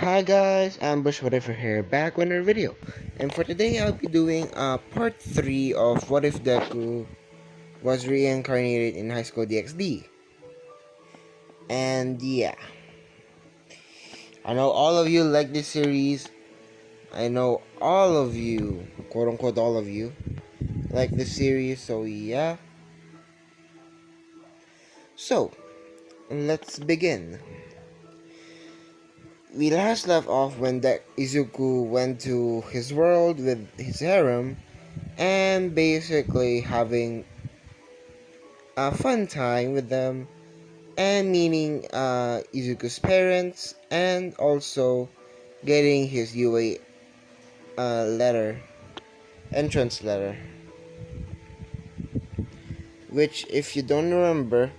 Hi guys, Ambush Whatever here, back with another video. And for today, I'll be doing part 3 of What If Deku Was Reincarnated in High School DxD. And yeah, I know all of you like this series. I know all of you, quote unquote all of you, like this series, so yeah. So, let's begin. We last left off when Izuku went to his world with his harem and basically having a fun time with them and meeting Izuku's parents and also getting his UA letter, entrance letter, which if you don't remember,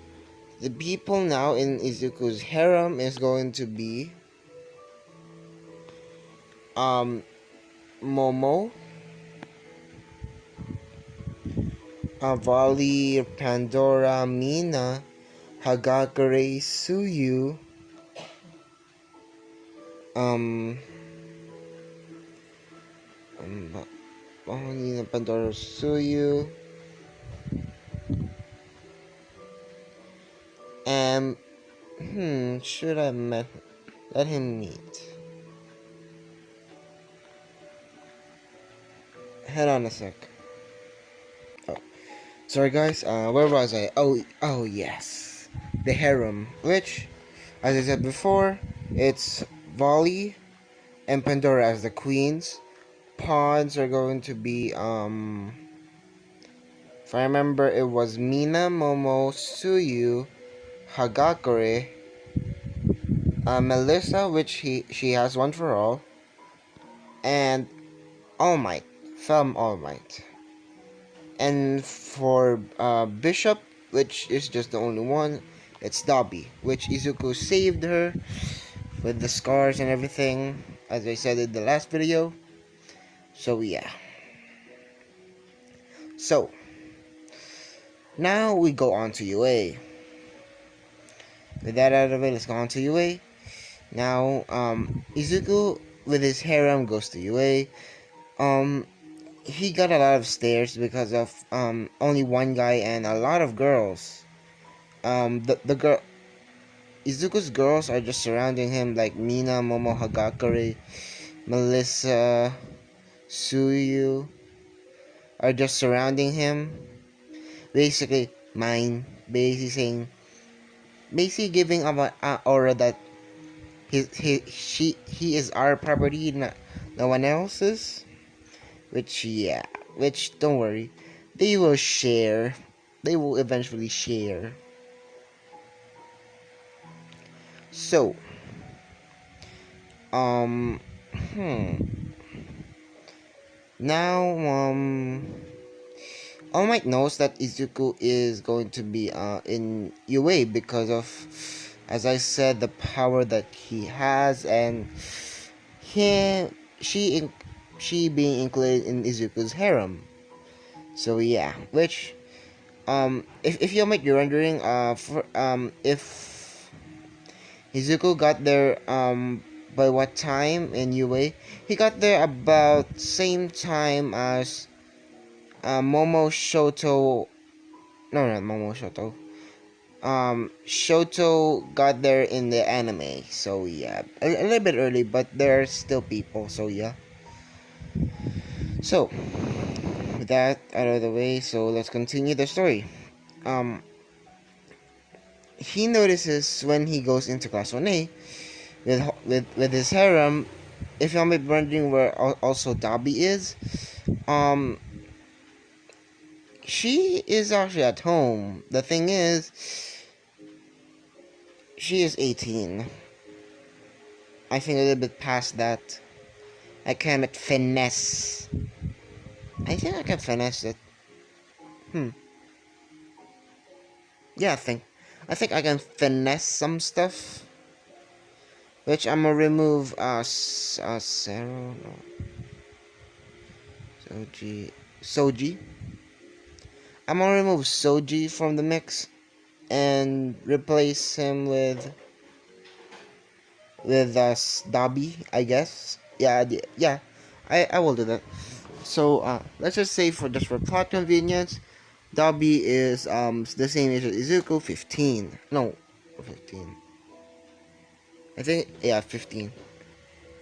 the people now in Izuku's harem is going to be Momo, Avali, Pandora, Mina, Hagakure, Suyu, um, Avali, Pandora, Suyu, and should I let him meet? Head on a sec. Oh, sorry guys. Where was I? Oh yes, the harem. Which, as I said before, it's Volley and Pandora as the queens. Pawns are going to be if I remember, it was Mina, Momo, Suyu, Hagakure, Melissa, which she has one for all, and All Might, Film All Might. And for Bishop, which is just the only one, it's Dobby, which Izuku saved her with the scars and everything, as I said in the last video. So yeah. So now we go on to UA. With that out of the way, let's go on to UA. Now, Izuku with his harem goes to UA. He got a lot of stares because of only one guy and a lot of girls. The girl Izuku's girls are just surrounding him, like Mina, Momo, Hagakure, Melissa, Suyu are just surrounding him. Basically, basically giving a aura that he is our property, not no one else's. Which yeah, which don't worry, they will share. They will eventually share. So, um, now, All Might knows that Izuku is going to be in UA because of, as I said, the power that he has and he she she being included in Izuku's harem. So yeah, which if you might be wondering if Izuku got there by what time in UA, he got there about same time as Momo Shoto. No, not Momo Shoto. Shoto got there in the anime, so yeah, a little bit early, but there are still people, so yeah. So, with that out of the way, so let's continue the story. He notices when he goes into class 1A with his harem. If y'all may be wondering where also Dobby is, um, she is actually at home. The thing is, she is 18. I think a little bit past that. I cannot finesse. I think I can finesse it. Yeah, I think I can finesse some stuff. Which I'm gonna remove Sero, no. Soji. I'm gonna remove Soji from the mix and replace him with with Dobby, I guess. Yeah, yeah, I will do that. So let's just say for plot convenience, Dobby is the same age as Izuku, 15. No, 15. I think yeah, 15.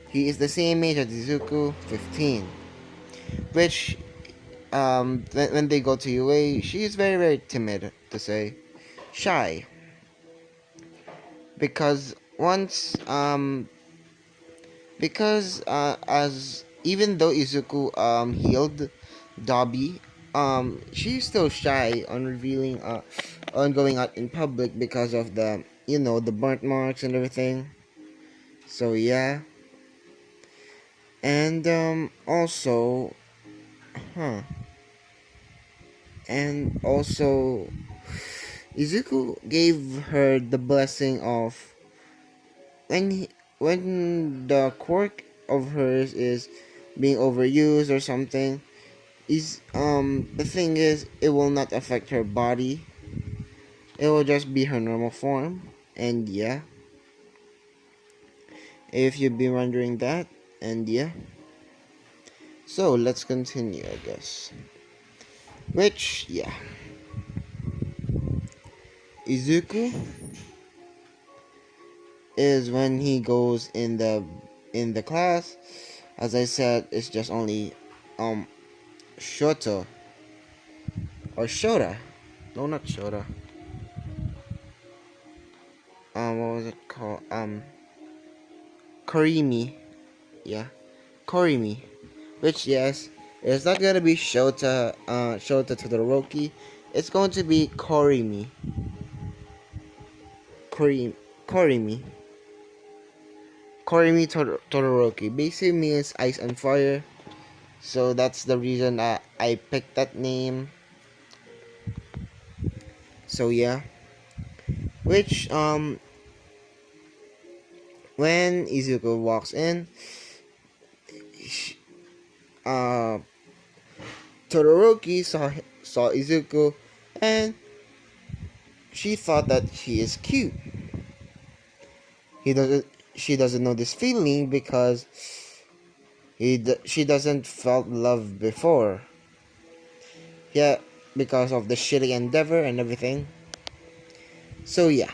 He is the same age as Izuku, 15. Which when they go to UA, she is very very timid to say, shy, because once because as even though Izuku healed Dobby, she's still shy on revealing on going out in public because of the the burnt marks and everything. So yeah, and also, huh, and also Izuku gave her the blessing of when the quirk of hers is being overused or something. Is the thing is, it will not affect her body. It will just be her normal form. And yeah, if you've been wondering that, and yeah. So let's continue, I guess. Which yeah, Izuku is when he goes in the class. As I said, it's just only um Shoto or Shota. No, not Shota. What was it called? Korimi. Yeah, Korimi. Which yes, it's not gonna be Shota Todoroki. It's going to be Korimi. Korimi. Korimi. Korimi Todoroki. Basically means ice and fire. So that's the reason I picked that name. So yeah. Which when Izuku walks in, sh- uh Todoroki saw Izuku, and she thought that he is cute. He doesn't she doesn't know this feeling because she doesn't felt love before. Yeah, because of the shitty endeavor and everything. So yeah.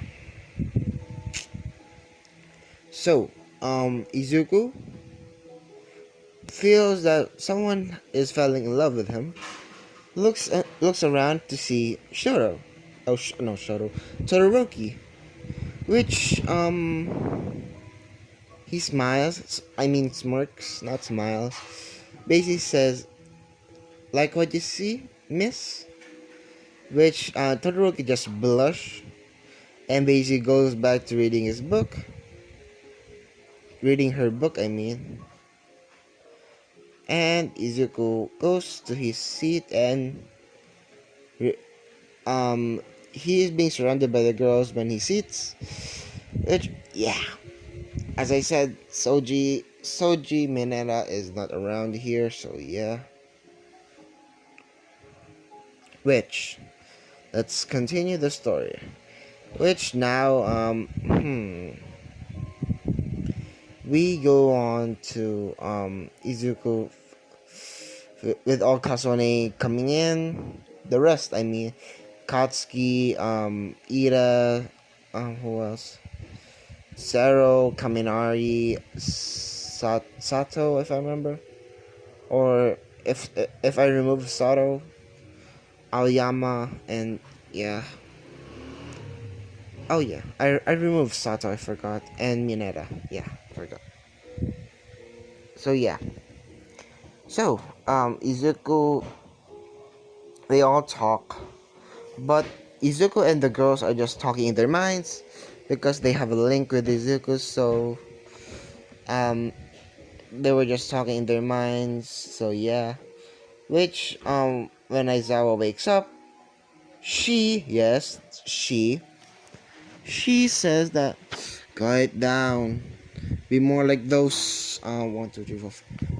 So Izuku feels that someone is falling in love with him. Looks around to see Shoro. Oh no, Shoro. Todoroki. Which he smiles. I mean smirks, not smiles. Basically says, like what you see, miss? Which Todoroki just blush and basically goes back to reading his book. Reading her book, I mean. And Izuku goes to his seat and um he is being surrounded by the girls when he sits. Which yeah, as I said, Soji Mineta is not around here, so yeah. Which let's continue the story. Which now we go on to Izuku with all Kasone coming in. The rest, I mean, Katsuki, Ira, who else? Sero, Kaminari, Sato, if I remember, or if I remove Sato, Aoyama, and yeah. Oh yeah, I removed Sato, I forgot, and Mineta, yeah, forgot. So yeah, so Izuku, they all talk, but Izuku and the girls are just talking in their minds because they have a link with Izuku, so um they were just talking in their minds, so yeah. Which when Aizawa wakes up, she says that quiet down. Be more like those 1, 2, 3, 4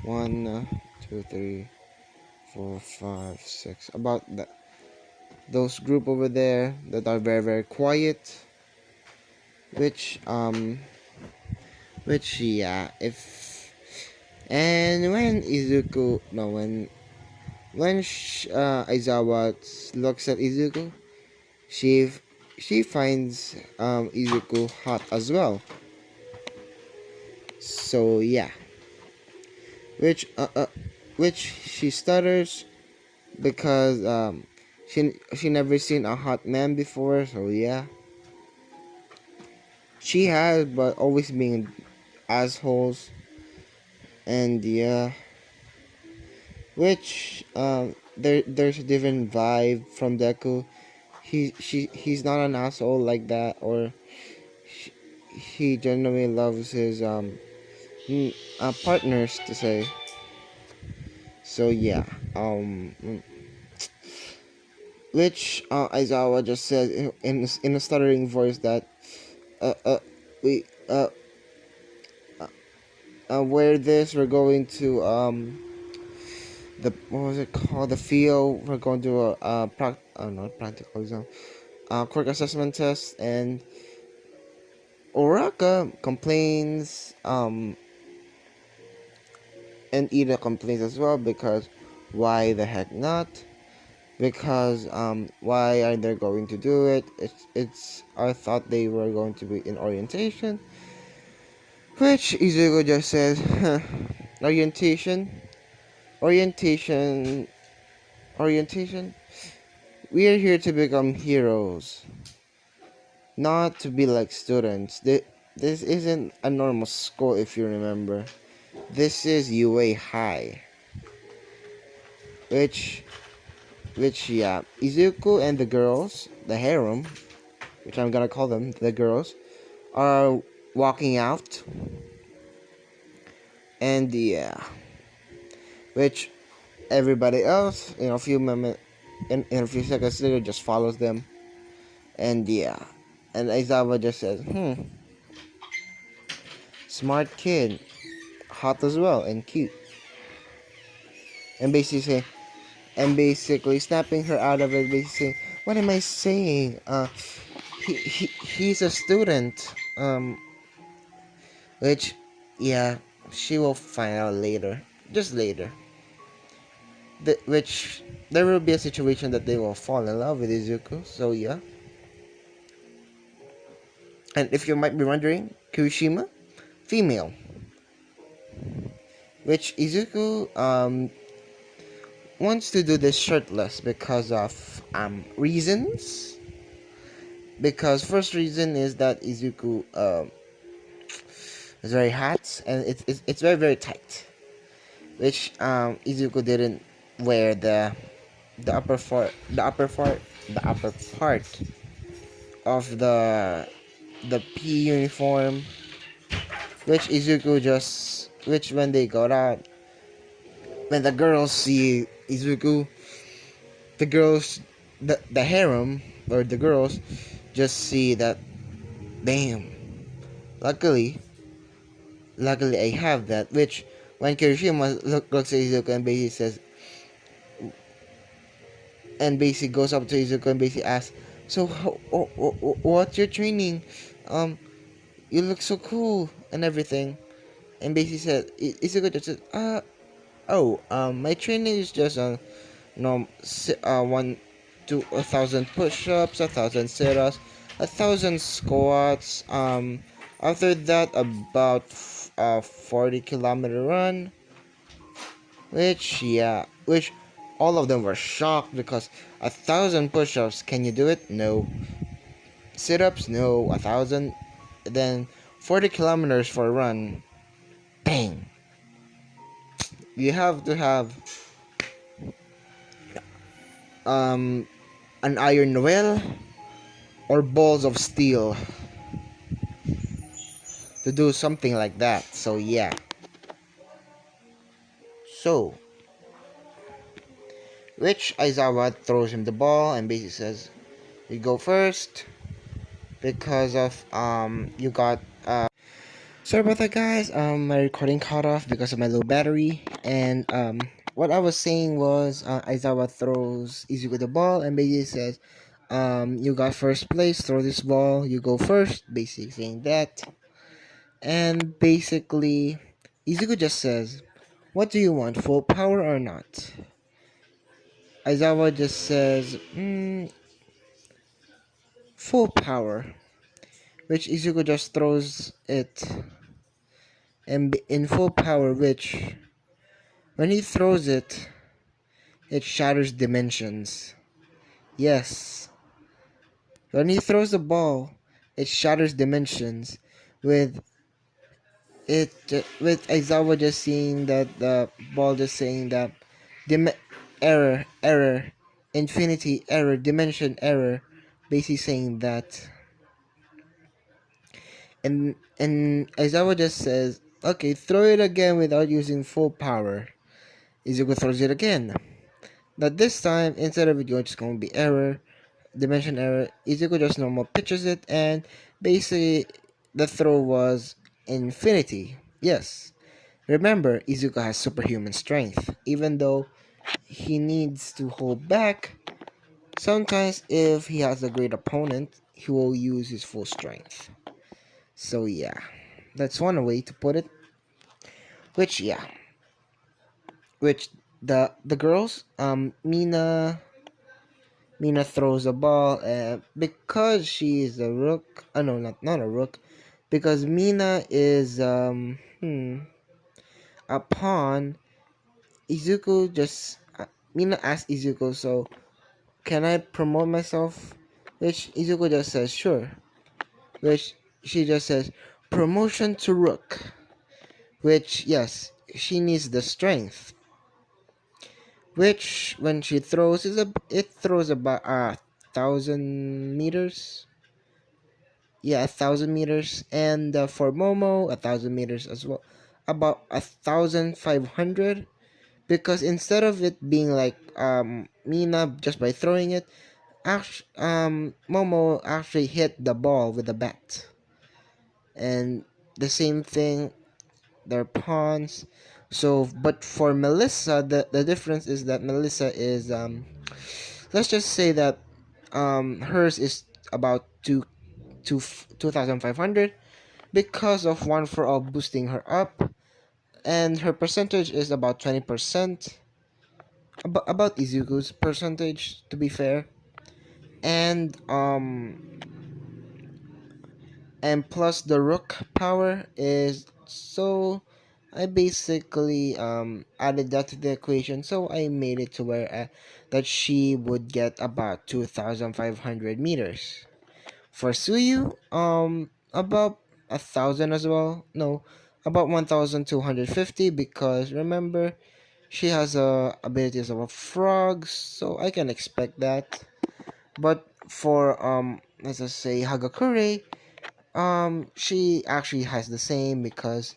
1 2 3 4 5 6 about that those group over there that are very very quiet, which Which yeah, if and when Izuku no when Aizawa looks at Izuku, she she finds Izuku hot as well. So yeah, which uh, uh which she stutters because she never seen a hot man before. So yeah, she has, but always being assholes. And yeah, which there's a different vibe from Deku. He's not an asshole like that, or he, he genuinely loves his partners to say. So yeah, which Aizawa just said in a stuttering voice that uh uh we where this we're going to the what was it called, the field, we're going to a not practical exam, quick assessment test. And Uraka complains, and Ida complains as well, because why the heck not? Because why are they going to do it? It's I thought they were going to be in orientation. Which Izugo just says, huh, orientation, orientation, orientation. We are here to become heroes, not to be like students. This isn't a normal school, if you remember. This is UA High. Which, yeah, Izuku and the girls, the harem, which I'm gonna call them, the girls, are walking out. And yeah, which everybody else, in a few moments, in a few seconds later, just follows them. And yeah, and Aizawa just says, smart kid, hot as well, and cute. And basically snapping her out of it, basically saying, what am I saying? He's a student. Which, yeah, she will find out later, just later. Which there will be a situation that they will fall in love with Izuku. So yeah. And if you might be wondering, Kirishima, female. Which Izuku wants to do this shirtless because of reasons. Because first reason is that Izuku is very hot, and it's very very tight. Which Izuku didn't wear the upper part of the P uniform. Which Izuku just, which when they got out, when the girls see Izuku, the girls, the harem, or the girls just see that, damn, luckily I have that. Which when Kirishima looks at Izuku and basically says, and basically goes up to Izuku and basically asks, so what's your training? You look so cool and everything. And basically said, Izuku just said, my training is just no, one to 1,000 push-ups, 1,000 sit-ups, 1,000 squats. After that, about 40-kilometer run. Which yeah, which all of them were shocked because 1,000 push-ups. Can you do it? No. Sit-ups? No. 1,000. Then 40 kilometers for a run. Bang. You have to have an iron will or balls of steel to do something like that. So yeah. So, which Aizawa throws him the ball and basically says, "You go first because of you got Sorry about that, guys. My recording cut off because of my low battery. And what I was saying was, Aizawa throws Izuku the ball and basically says, you got first place. Throw this ball. You go first. Basically saying that. And basically, Izuku just says, "What do you want, full power or not?" Aizawa just says, "Full power," which Izuku just throws it and in full power, which when he throws it, it shatters dimensions. Yes, when he throws the ball, it shatters dimensions. With with Aizawa just seeing that the ball just saying that dim error, infinity error, dimension error, basically saying that, and Aizawa just says, "Okay, throw it again without using full power." Izuku throws it again. But this time, instead of it just going to be error, dimension error, Izuku just normal pitches it, and basically the throw was infinity. Yes. Remember, Izuku has superhuman strength. Even though he needs to hold back, sometimes if he has a great opponent, he will use his full strength. So yeah, that's one way to put it. Which yeah, which the girls, Mina throws a ball, because she is a rook. No, not a rook, because Mina is a pawn. Izuku just Mina asks Izuku, "So can I promote myself?" Which Izuku just says, "Sure." Which she just says, "Promotion to rook." Which yes, she needs the strength. Which when she throws it throws about 1,000 meters. Yeah, 1,000 meters, and for Momo 1,000 meters as well, about 1,500. Because instead of it being like Mina just by throwing it, Momo actually hit the ball with a bat, and the same thing. They're pawns. So, but for Melissa, the difference is that Melissa is let's just say that hers is about 2,500 because of one for all boosting her up, and her percentage is about 20%, about Izuku's percentage to be fair, and plus the rook power is so. I basically added that to the equation, so I made it to where that she would get about 2,500 meters. For Suyu, about 1,000 as well. No, about 1,250, because remember, she has abilities of a frog, so I can expect that. But for let's just say Hagakure, she actually has the same because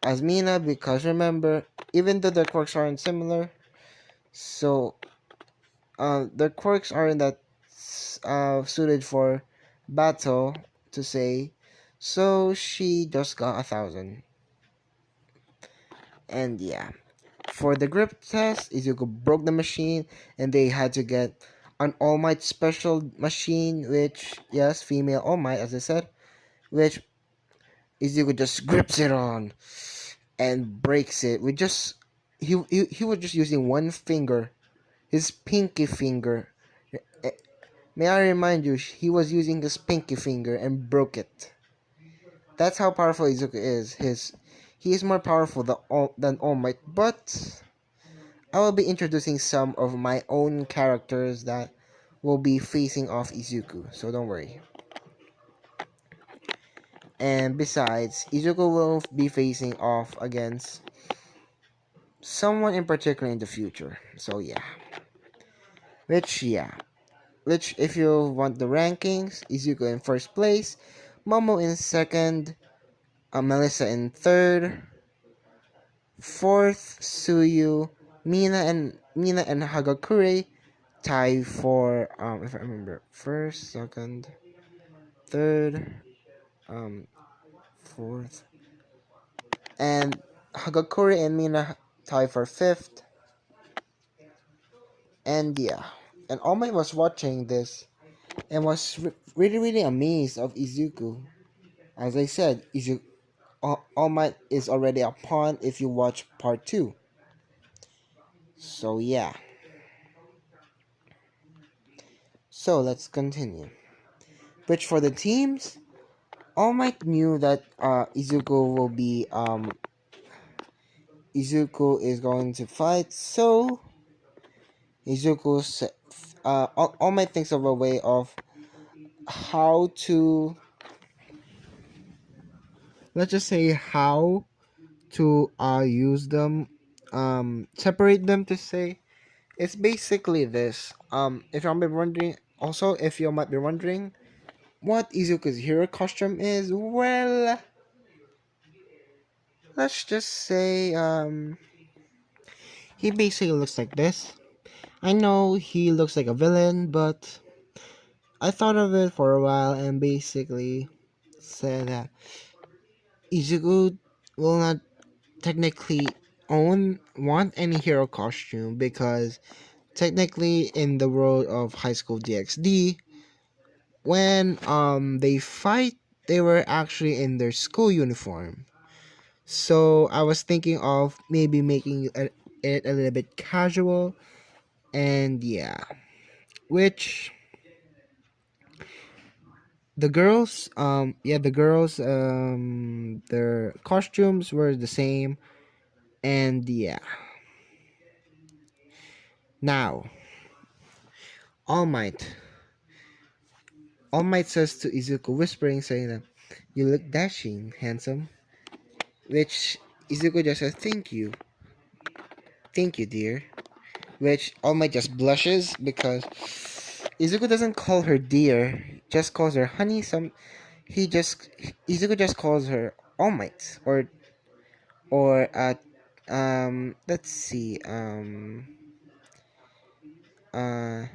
as Mina, because remember, even though their quirks aren't similar, so their quirks aren't that suited for battle to say, so she just got 1,000. And yeah, for the grip test, Izuku broke the machine, and they had to get an All Might special machine, which yes, female All Might, as I said, which Izuku just grips it on and breaks it with just he was just using one finger, his pinky finger. Eh, May I remind you, he was using his pinky finger and broke it. That's how powerful Izuku is. He is more powerful than All Might, but I will be introducing some of my own characters that will be facing off Izuku, so don't worry. And besides, Izuku will be facing off against someone in particular in the future. So yeah. Yeah. Which if you want the rankings, Izuku in first place, Momo in second, Melissa in third, fourth Suyu, Mina and Hagakure tie for if I remember, first, second, third, um fourth, and Hagakure and Mina tie for fifth. And yeah, and All Might was watching this and was really amazed of Izuku. As I said, All Might is already a pawn if you watch part 2. So yeah. So let's continue. Which for the teams, All Might knew that Izuku is going to fight, so All Might thinks of a way of how to, let's just say, how to use them, separate them, to say. It's basically this. If you might be wondering, also if you might be wondering what Izuku's hero costume is, well, let's just say he basically looks like this. I know he looks like a villain, but I thought of it for a while and basically said that Izuku will not technically want any hero costume, because technically in the world of High School DxD, when they fight, they were actually in their school uniform. So I was thinking of maybe making it a little bit casual, and yeah, which the girls, their costumes were the same, and yeah. Now, All Might. All Might says to Izuku, whispering, saying that, "You look dashing, handsome." Which Izuku just says, thank you, dear." Which All Might just blushes because Izuku doesn't call her dear, just calls her honey. He just Izuku just calls her All Might, or let's see, uh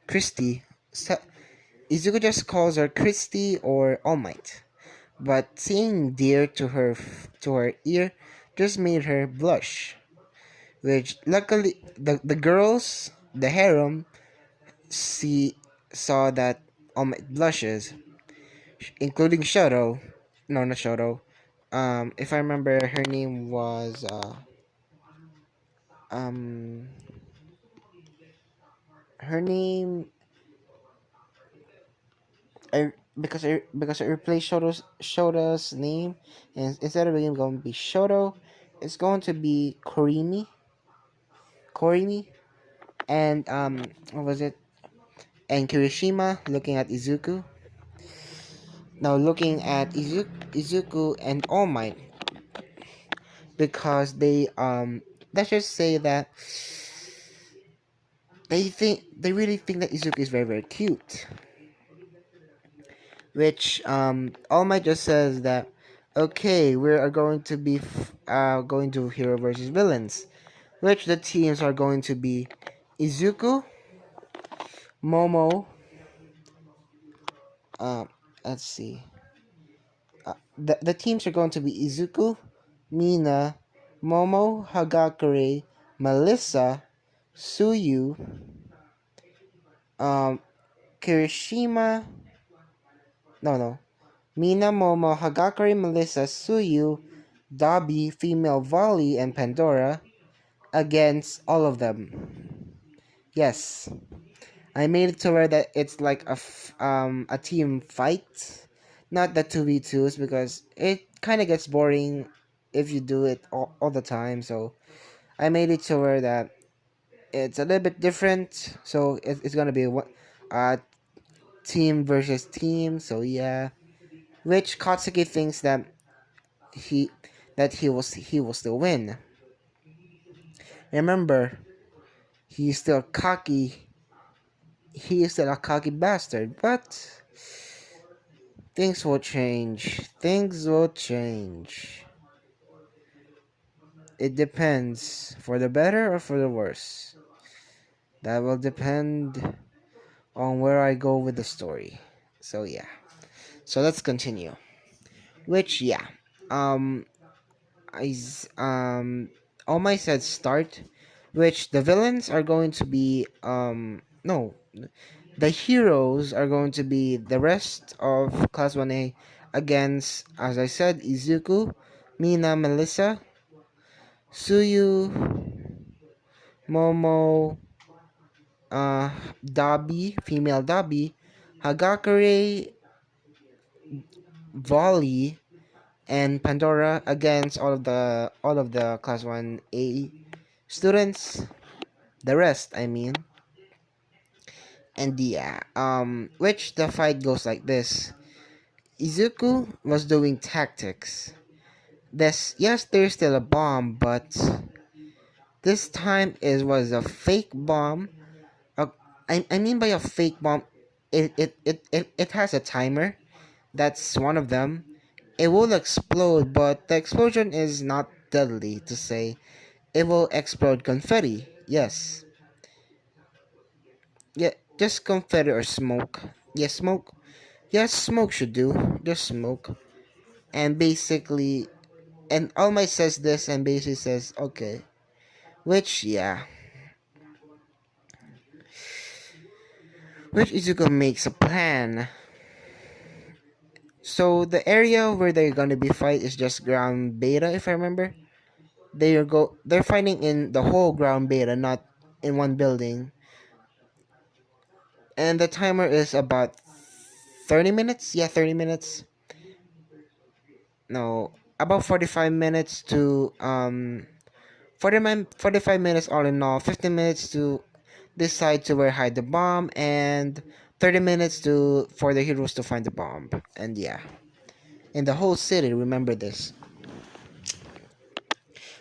Christy. So, Izuku just calls her Christy or All Might, but saying dear to her ear just made her blush. Which luckily the girls, the harem, see saw that All Might blushes, including Shoto. No, not Shoto. If I remember, her name was um, her name. I replaced Shoto's name, and instead of being going to be Shoto, it's going to be Korimi, and what was it? And Kirishima looking at Izuku. Now looking at Izuku and All Might, because they let's just say that they really think that Izuku is very very cute. Which All Might just says that, okay, we are going to be going to hero versus villains, which the teams are going to be Izuku, Momo, uh, let's see, the teams are going to be Izuku, Mina, Momo, Hagakure, Melissa, Suyu, um, Kirishima, no, Mina, Momo, Hagakure, Melissa, Suyu, Dobby, Female Volley, and Pandora against all of them. Yes, I made it to where that it's like a team fight, not the 2v2s, because it kind of gets boring if you do it all the time. So I made it to where that it's a little bit different. So it's gonna be team versus team. So yeah, which Katsuki thinks he he will still win. Remember, he's still cocky. He is still a cocky bastard, but things will change. Things will change. It depends, for the better or for the worse. That will depend on where I go with the story. So yeah. So let's continue. Which yeah. Um all my said start, which the villains are going to be no, the heroes are going to be the rest of class 1A against, as I said, Izuku, Mina, Melissa, Suyu, Momo, uh, Dabi, female Dabi, Hagakure, Volley, and Pandora against all of the class 1A students, the rest I mean. And yeah, which the fight goes like this. Izuku was doing tactics. Yes, there's still a bomb, but this time it was a fake bomb. Uh, I mean by a fake bomb, it has a timer. That's one of them. It will explode, but the explosion is not deadly to say. It will explode confetti. Yes. Yeah, just confetti or smoke. Yes, smoke. Yes, smoke should do. Just smoke. And basically, and All Might says this and basically says, okay. Which, yeah. Which Izuku makes a plan. So the area where they're gonna be fight is just ground beta, if I remember. They're fighting in the whole ground beta, not in one building. And the timer is about 30 minutes. Yeah, 30 minutes. No, about 45 minutes to 45 minutes all in all. 15 minutes to decide to where hide the bomb, and 30 minutes to for the heroes to find the bomb. And yeah, in the whole city, remember this.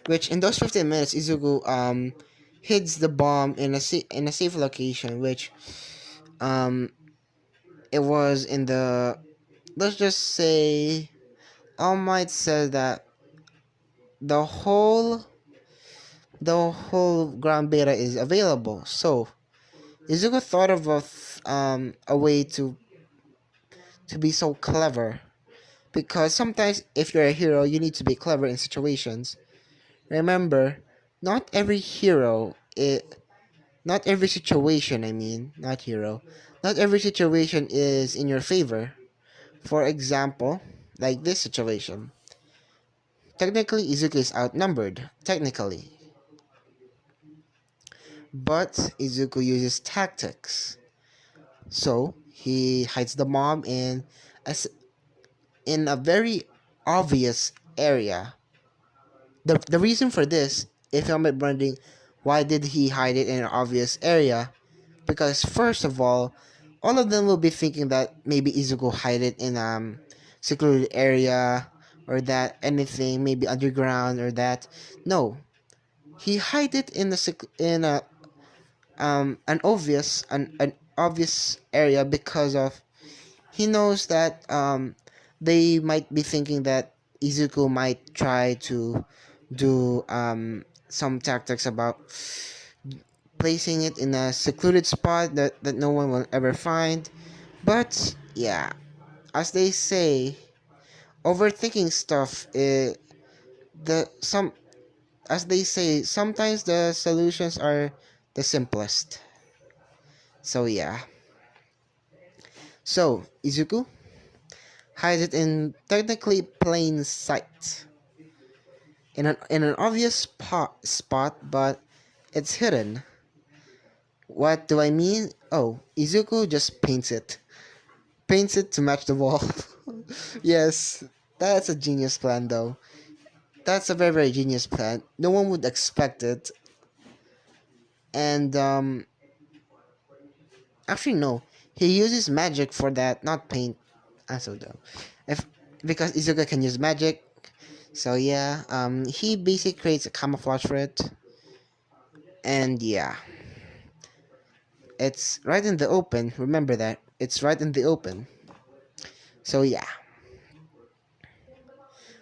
Which in those 15 minutes, Izuku hides the bomb in a safe location, which um it was in the, let's just say, All Might said that the whole the whole ground beta is available. So Izuku thought of a way to be so clever, because sometimes if you're a hero, you need to be clever in situations. Remember, not every hero not every situation, I mean, not hero. Not every situation is in your favor. For example, like this situation. Technically, Izuku is outnumbered. Technically. But Izuku uses tactics. So, he hides the bomb in a very obvious area. The reason for this, if you're wondering, why did he hide it in an obvious area? Because first of all of them will be thinking that maybe Izuku hide it in secluded area, or that anything maybe underground, or that. No, he hide it in a an obvious area, because of he knows that they might be thinking that Izuku might try to do some tactics about placing it in a secluded spot that no one will ever find. But yeah, as they say, overthinking stuff the some as they say, sometimes the solutions are the simplest. So yeah. So Izuku hides it in technically plain sight. In an obvious spot, but it's hidden. What do I mean? Oh, Izuku just paints it. Paints it to match the wall. Yes, that's a genius plan though. That's a very, very genius plan. No one would expect it. And actually no. He uses magic for that, not paint. Also though. If Because Izuku can use magic. So yeah, he basically creates a camouflage for it. And yeah. It's right in the open. Remember that. It's right in the open. So yeah.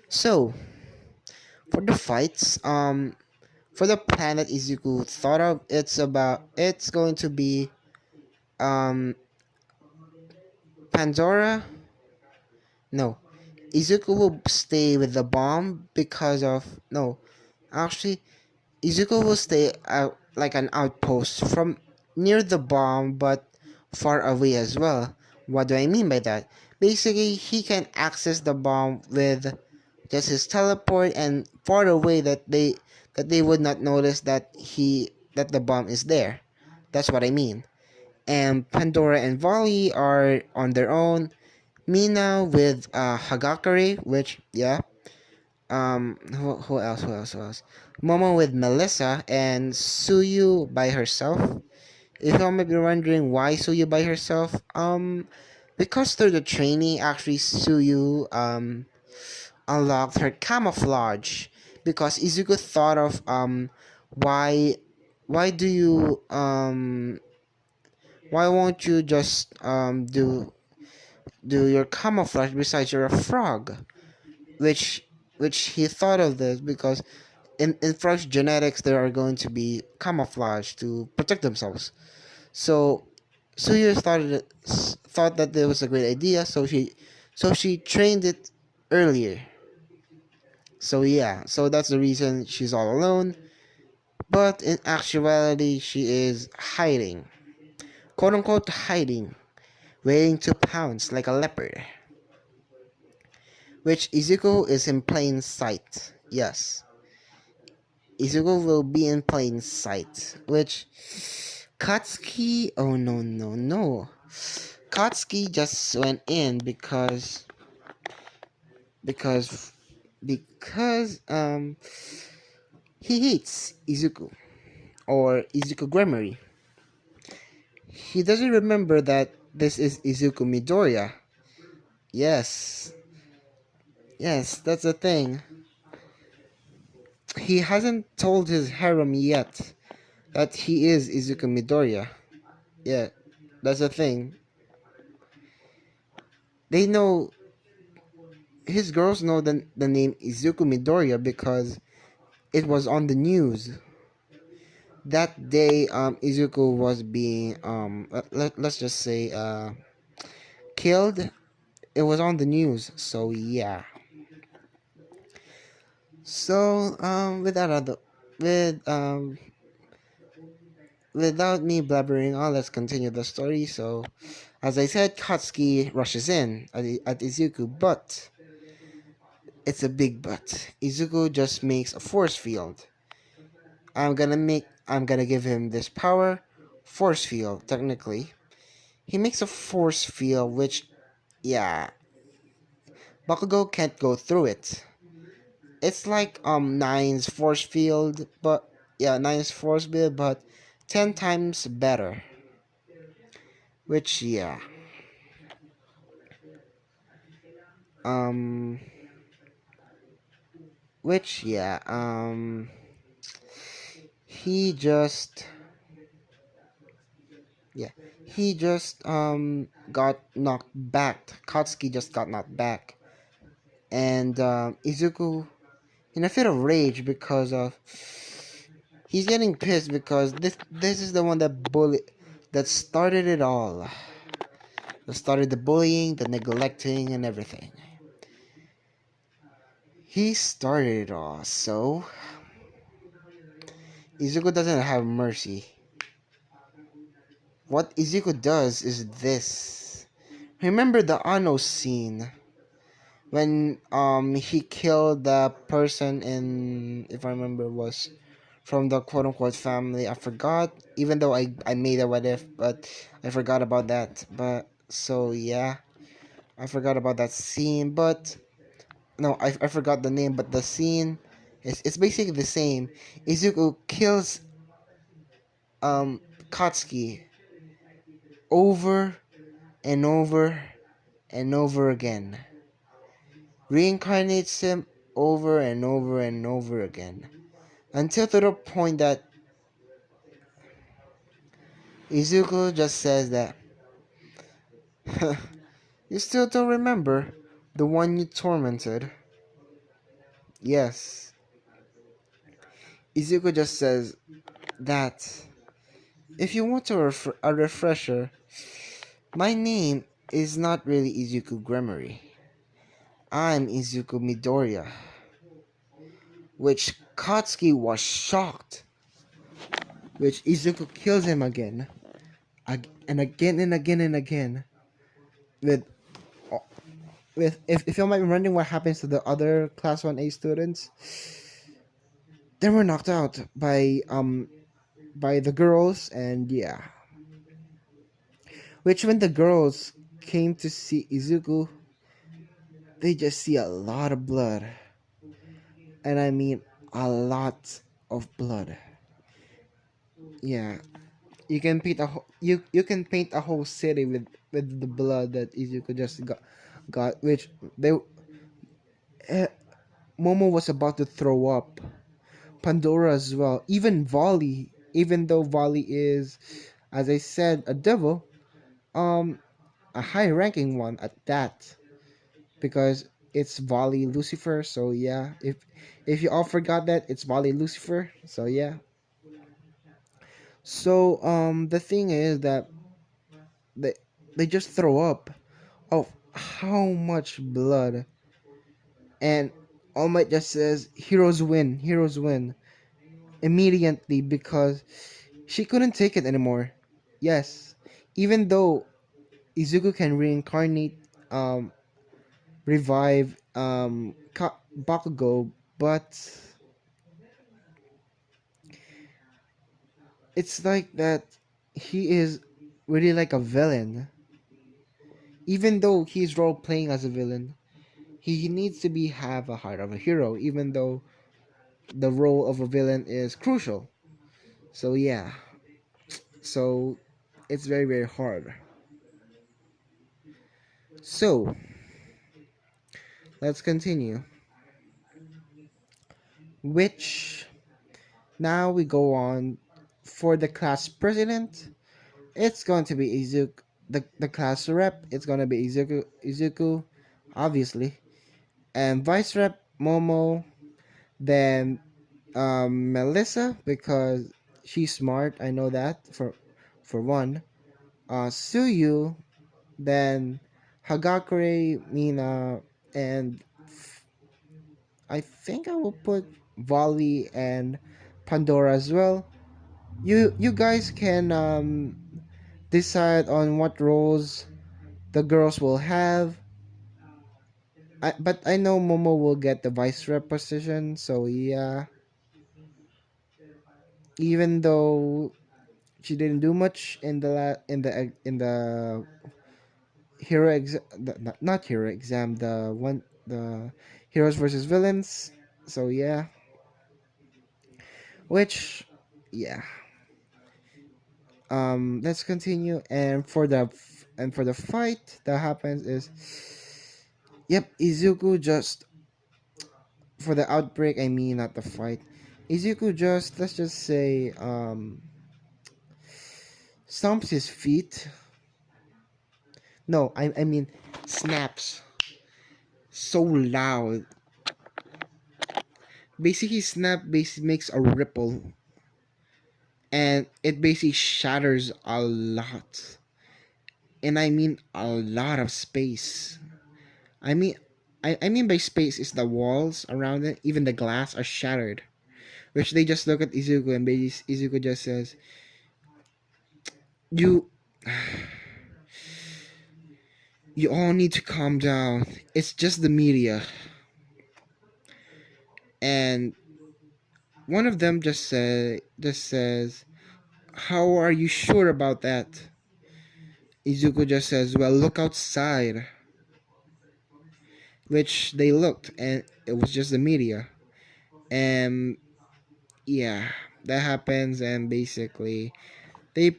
So for the fights, for the planet Izuku thought of, it's going to be um Pandora. No. Izuku will stay with the bomb because of, no. Actually, Izuku will stay out like an outpost from near the bomb, but far away as well. What do I mean by that? Basically, he can access the bomb with just his teleport and far away that they would not notice that the bomb is there. That's what I mean. And Pandora and Volley are on their own. Mina with Hagakure, which yeah. Who else? Who else? Who else? Momo with Melissa and Suyu by herself. If you might be wondering why Suyu by herself, because through the training, actually Suyu unlocked her camouflage because Izuku thought of why why do you why won't you just do your camouflage besides you're a frog, which he thought of this because in frog's genetics there are going to be camouflage to protect themselves. So Suyu thought that there was a great idea, so she trained it earlier. So yeah, so that's the reason she's all alone. But in actuality, she is hiding, quote unquote hiding, waiting to pounce like a leopard. Which Izuku is in plain sight. Yes, Izuku will be in plain sight. Which Katsuki, oh no no no, Katsuki just went in because because he hates Izuku or Izuku Grammary. He doesn't remember that this is Izuku Midoriya. Yes, yes, that's the thing. He hasn't told his harem yet that he is Izuku Midoriya. Yeah, that's the thing. They know, his girls know the name Izuku Midoriya because it was on the news. That day, Izuku was being, let's just say, killed. It was on the news, so yeah. So, with, without me blabbering on, let's continue the story. So, as I said, Katsuki rushes in at Izuku, but it's a big but. Izuku just makes a force field. I'm gonna give him this power, force field, technically. He makes a force field which, yeah, Bakugo can't go through it. It's like Nine's force field, but yeah, Nine's force field, but 10 times better. Which yeah. Um which yeah, he just yeah, he just got knocked back. Katsuki just got knocked back. And Izuku in a fit of rage because of he's getting pissed because this is the one that started it all. That started the bullying, the neglecting and everything. He started it all, so Izuku doesn't have mercy. What Izuku does is this. Remember the Ano scene when he killed the person in, if I remember, was from the quote unquote family. I forgot, even though I made a what if, but I forgot about that. But so yeah, I forgot about that scene. But no, I forgot the name, but the scene is it's basically the same. Izuku kills Katsuki over and over and over again. Reincarnates him over and over and over again. Until to the point that Izuku just says that you still don't remember the one you tormented. Yes. Izuku just says that if you want a refresher, my name is not really Izuku Gremory. I'm Izuku Midoriya. Which Katsuki was shocked. Which Izuku kills him again. And again and again and again. With With if you might be wondering what happens to the other class 1A students, they were knocked out by the girls, and yeah, which when the girls came to see Izuku, they just see a lot of blood, and I mean a lot of blood. Yeah, you can paint a whole city with the blood that Izuku just got, which they eh, Momo was about to throw up. Pandora as well. Even Volley, even though Volley is, as I said, a devil, um, a high ranking one at that, because it's Volley Lucifer. So yeah, if you all forgot that, it's Volley Lucifer. So yeah. So the thing is that they they just throw up of how much blood, and All Might just says heroes win immediately because she couldn't take it anymore. Yes, even though Izuku can reincarnate, um, revive, Bakugo, but it's like that he is really like a villain. Even though he's role playing as a villain, he needs to be have a heart of a hero. Even though the role of a villain is crucial. So yeah, so it's very very hard. So let's continue. Which now we go on for the class president. It's going to be Izuku. The class rep. It's going to be Izuku, obviously, and vice rep Momo. Then Melissa because she's smart. I know that for one. Suyu. Then Hagakure, Mina, and I think I will put Volley and Pandora as well. You guys can decide on what roles the girls will have. But I know Momo will get the vice rep position, so yeah. Even though she didn't do much in the in the hero exam, not hero exam, the heroes versus villains. So yeah, which yeah. Let's continue, and for the fight that happens is, yep, Izuku just for the outbreak. I mean, not the fight. Izuku just, let's just say, stomps his feet. No, I mean snaps so loud. Basically, snap basically makes a ripple, and it basically shatters a lot, and I mean a lot of space. I mean, I mean by space is the walls around it, even the glass are shattered. Which they just look at Izuku, and Izuku just says, "You, you all need to calm down. It's just the media." And one of them just says, "How are you sure about that?" Izuku just says, "Well, look outside." Which they looked, and it was just the media. And yeah, that happens, and basically they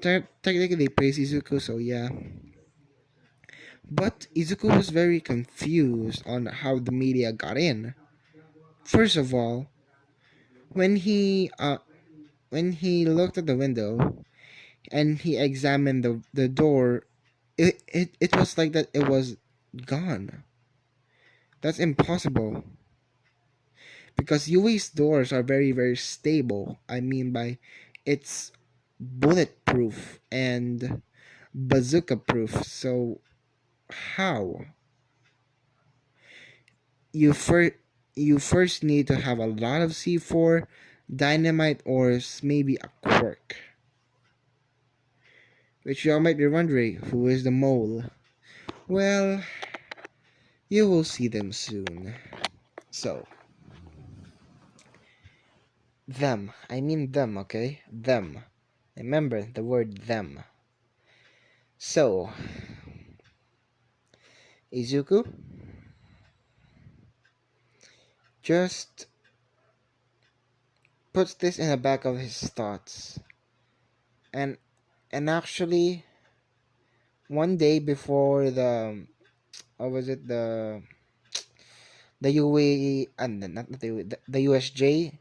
technically they praise Izuku. So yeah, but Izuku was very confused on how the media got in. First of all, when he uh when he looked at the window and he examined the door, it was like that it was gone. That's impossible because UA's doors are very very stable. I mean by it's bulletproof and bazooka proof. So how you first you first need to have a lot of C4, dynamite, or maybe a quirk. Which y'all might be wondering, who is the mole? Well, you will see them soon. So, them. I mean them, okay? Them. Remember the word them. So, Izuku just puts this in the back of his thoughts. And actually one day before the what was it, the UAE and not the UAE, the USJ,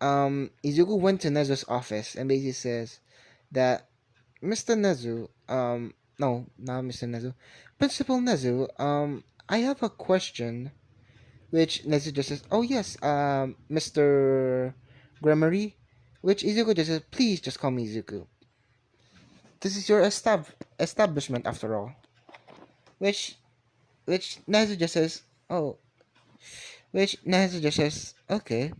Izuku went to Nezu's office and basically says that Mr. Nezu, no, not Mr. Nezu, Principal Nezu, I have a question. Which Nezu just says, oh yes, Mr. Gremory. Which Izuku just says, please just call me Izuku. This is your establishment after all. Which Nezu just says, oh, which Nezu just says, okay.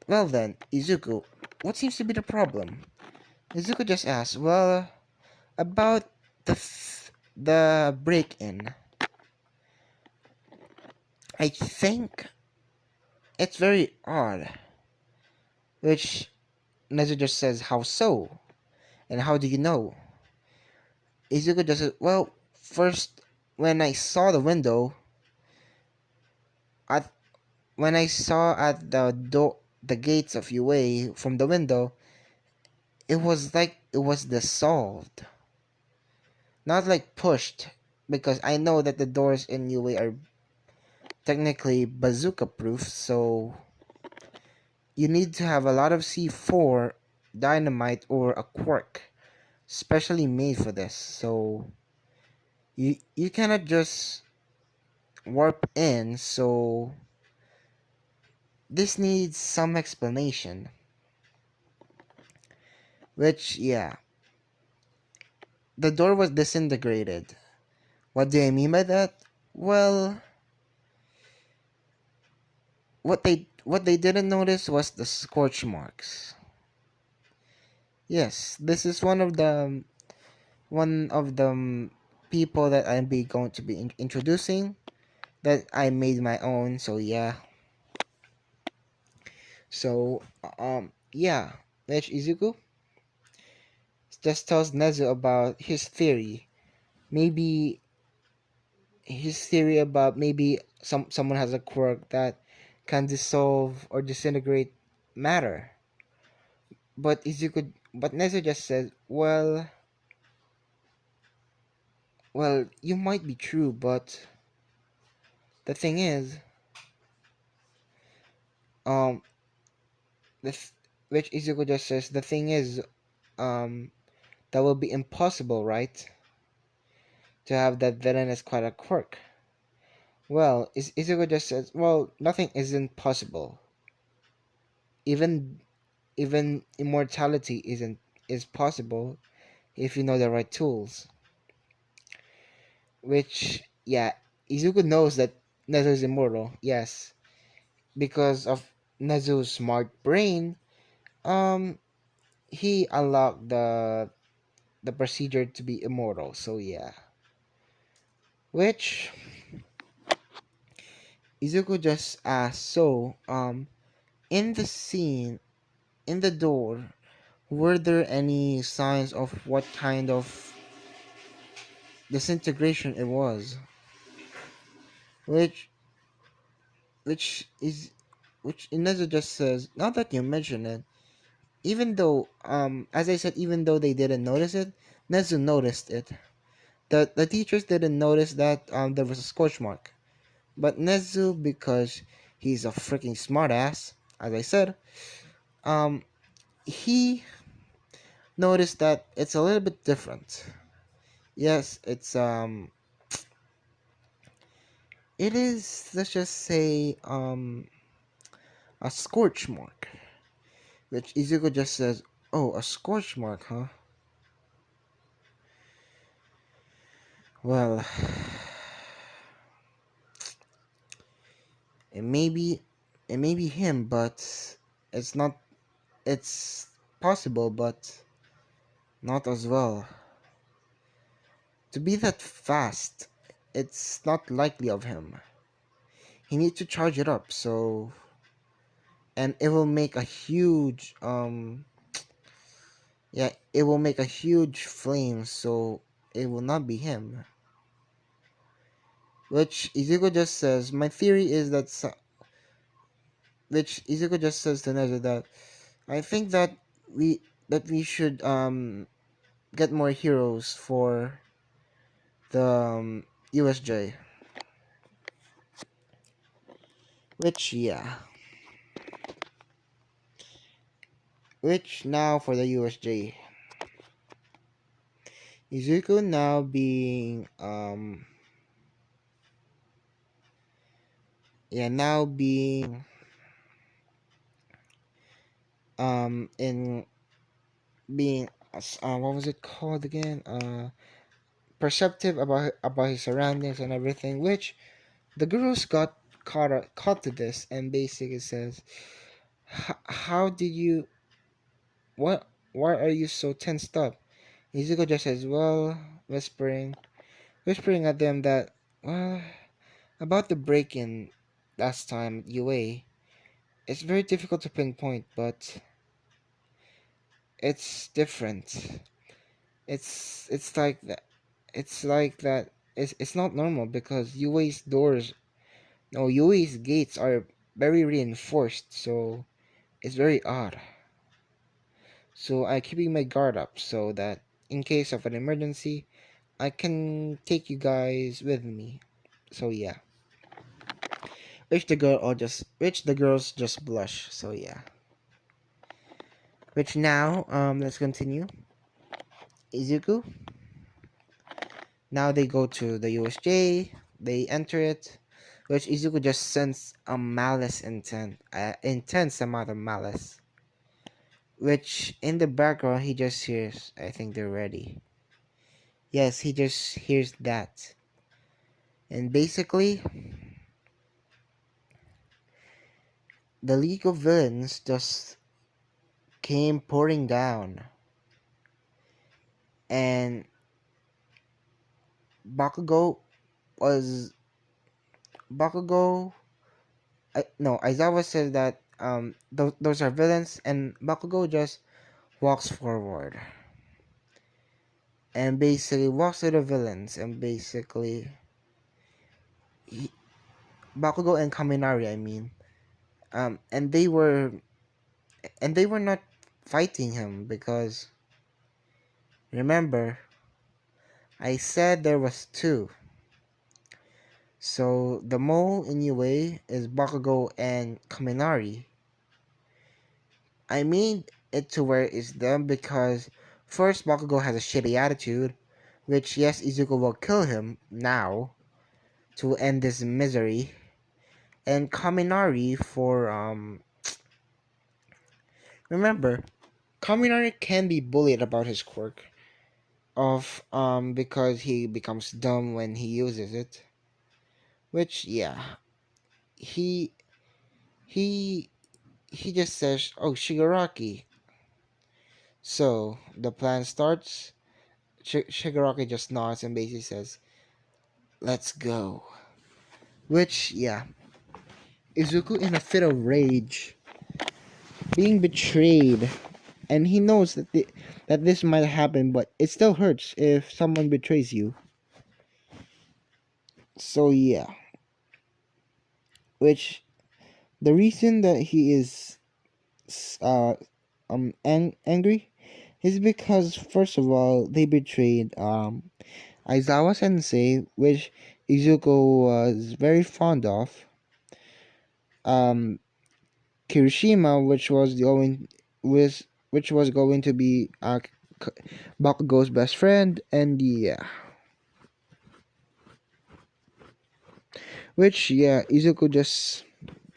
Well then, Izuku, what seems to be the problem? Izuku just asks, well, about the break-in. I think it's very odd. Which Nezu just says, how so? And how do you know? Izuku just says, well, first, when I saw the window, at when I saw at the door, the gates of UA from the window, it was like it was dissolved, not like pushed, because I know that the doors in UA are technically bazooka proof, so you need to have a lot of C4 dynamite or a quirk specially made for this. So you cannot just warp in, so this needs some explanation. Which, yeah, the door was disintegrated. What do I mean by that? Well, what they didn't notice was the scorch marks. Yes, this is one of the people that I'm be going to be introducing that I made my own. So yeah, so yeah, Lech Izuku just tells Nezu about his theory. Maybe his theory about maybe someone has a quirk that can dissolve or disintegrate matter. But Nezu just says, well, you might be true, but the thing is, um, this which Izuku just says, the thing is, um, that will be impossible, right? To have that villainous quite a quirk. Well, Izuku just says, well, nothing isn't possible. Even immortality is possible if you know the right tools. Which, yeah, Izuku knows that Nezu is immortal. Yes, because of Nezu's smart brain. Um, he unlocked the procedure to be immortal. So yeah, which Izuku just asked. So in the scene in the door, were there any signs of what kind of disintegration it was? Which which is which Inezu just says. Now that you mention it, even though as I said, even though they didn't notice it, Nezu noticed it. The teachers didn't notice that there was a scorch mark. But Nezu, because he's a freaking smartass, as I said, um, he noticed that it's a little bit different. Yes, it is, let's just say, a scorch mark. Which Izuku just says, oh, a scorch mark, huh? Well, it may be, it may be him, but it's not. It's possible, but not as well. to be that fast, it's not likely of him. He needs to charge it up, so and it will make a huge yeah, it will make a huge flame, so it will not be him. Which Izuku just says, my theory is that which Izuku just says to Nezu that I think we we should get more heroes for the USJ. Which yeah, which now for the USJ, Izuku now being yeah, now being in being what was it called again, perceptive about his surroundings and everything, which the girls got caught to this and basically says, how did you, what, why are you so tensed up? Izuku just says, well, whispering at them that, well, about the break-in last time at UA, it's very difficult to pinpoint, but it's different. It's like that. It's like that. It's not normal because UA's doors, no, UA's gates are very reinforced, so it's very odd. So I'm keeping my guard up so that in case of an emergency, I can take you guys with me. So yeah. Which the girls just blush. So yeah. Which now, let's continue. Izuku. Now they go to the USJ. They enter it, which Izuku just sense a intense amount of malice. Which in the background he just hears, I think they're ready. Yes, he just hears that. And basically, the League of Villains just came pouring down. And Bakugo was Bakugo. No, Aizawa says that those are villains, and Bakugo just walks forward and basically walks to the villains, and basically he, Bakugo and Kaminari, I mean, and they were not fighting him because remember I said there was two. So the mole in UA is Bakugo and Kaminari. I made it to where it's them because first Bakugo has a shitty attitude, which yes, Izuku will kill him now to end this misery. And Kaminari for remember, Kaminari can be bullied about his quirk of because he becomes dumb when he uses it. Which yeah, he he he just says, "Oh, Shigaraki." So the plan starts. Shigaraki just nods and basically says, "Let's go." Which yeah, Izuku in a fit of rage, being betrayed, and he knows that this might happen, but it still hurts if someone betrays you. So yeah, which the reason that he is uh angry is because first of all they betrayed Aizawa Sensei, which Izuku was very fond of. Um, Kirishima, which was going to be Bakugo's best friend, and yeah, which yeah, Izuku just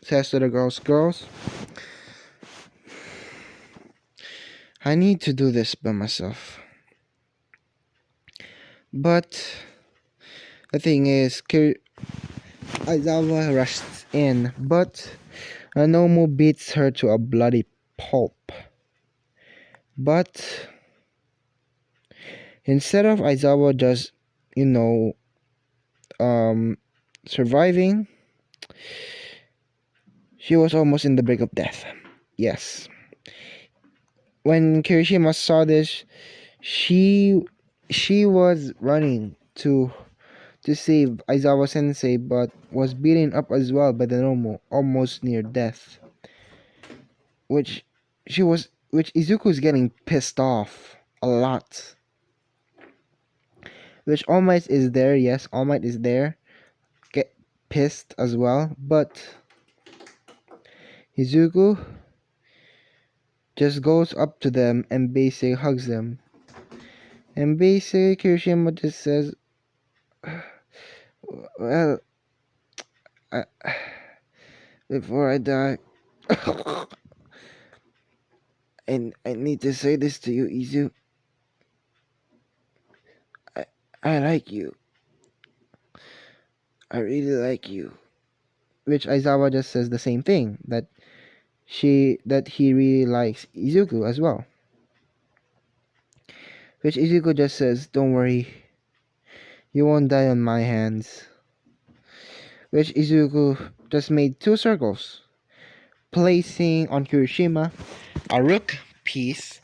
says to the girls, I need to do this by myself. But the thing is, Aizawa rushed in, but Anomu beats her to a bloody pulp. But instead of Aizawa just you know, um, surviving, she was almost in the brink of death. Yes. When Kirishima saw this, she she was running to save Aizawa Sensei, but was beaten up as well by the Nomo, almost near death. Which which Izuku's getting pissed off a lot. Which All Might is there, yes, All Might is there, get pissed as well, but Izuku just goes up to them and basically hugs them. And basically Kirishima just says, well, I, before I die, and I need to say this to you, Izu. I, I like you. I really like you. Which Aizawa just says the same thing, that he really likes Izuku as well. Which Izuku just says, don't worry, you won't die on my hands. Which Izuku just made two circles, placing on Kirishima a rook piece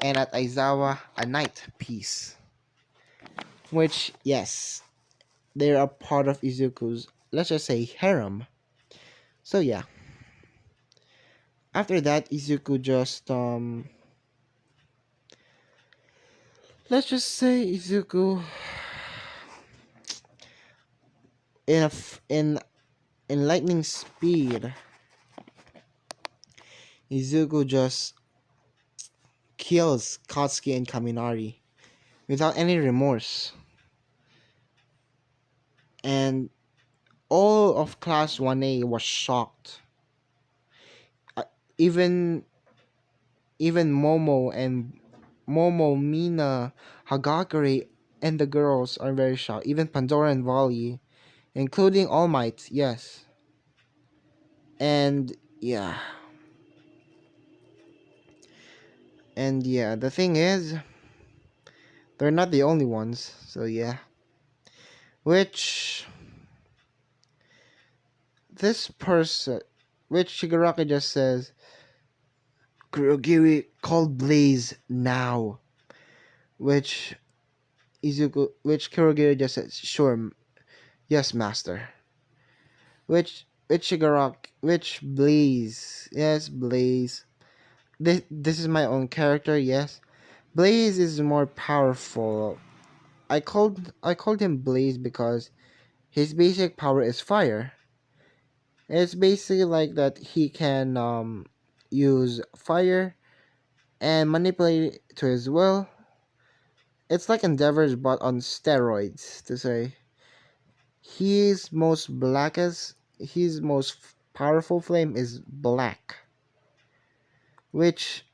and at Aizawa a knight piece. Which, yes, they're a part of Izuku's, let's just say, harem. So yeah. After that, Izuku just let's just say Izuku in lightning speed, Izuku just kills Katsuki and Kaminari without any remorse. And all of Class 1A was shocked. Uh, even even Momo, Mina, Hagakure, and the girls are very shocked. Even Pandora and Volley, including All Might, yes. And yeah. And yeah, the thing is, they're not the only ones. So yeah. Which this person, which Shigaraki just says, Kurogiri called Blaze now. Which Kurogiri just says, sure, yes, master. Which Shigaraki, which Blaze, yes, Blaze. This is my own character, yes. Blaze is more powerful. I called him Blaze because his basic power is fire. It's basically like that he can use fire and manipulate it to his will. It's like Endeavor's but on steroids to say. His most powerful flame is black, which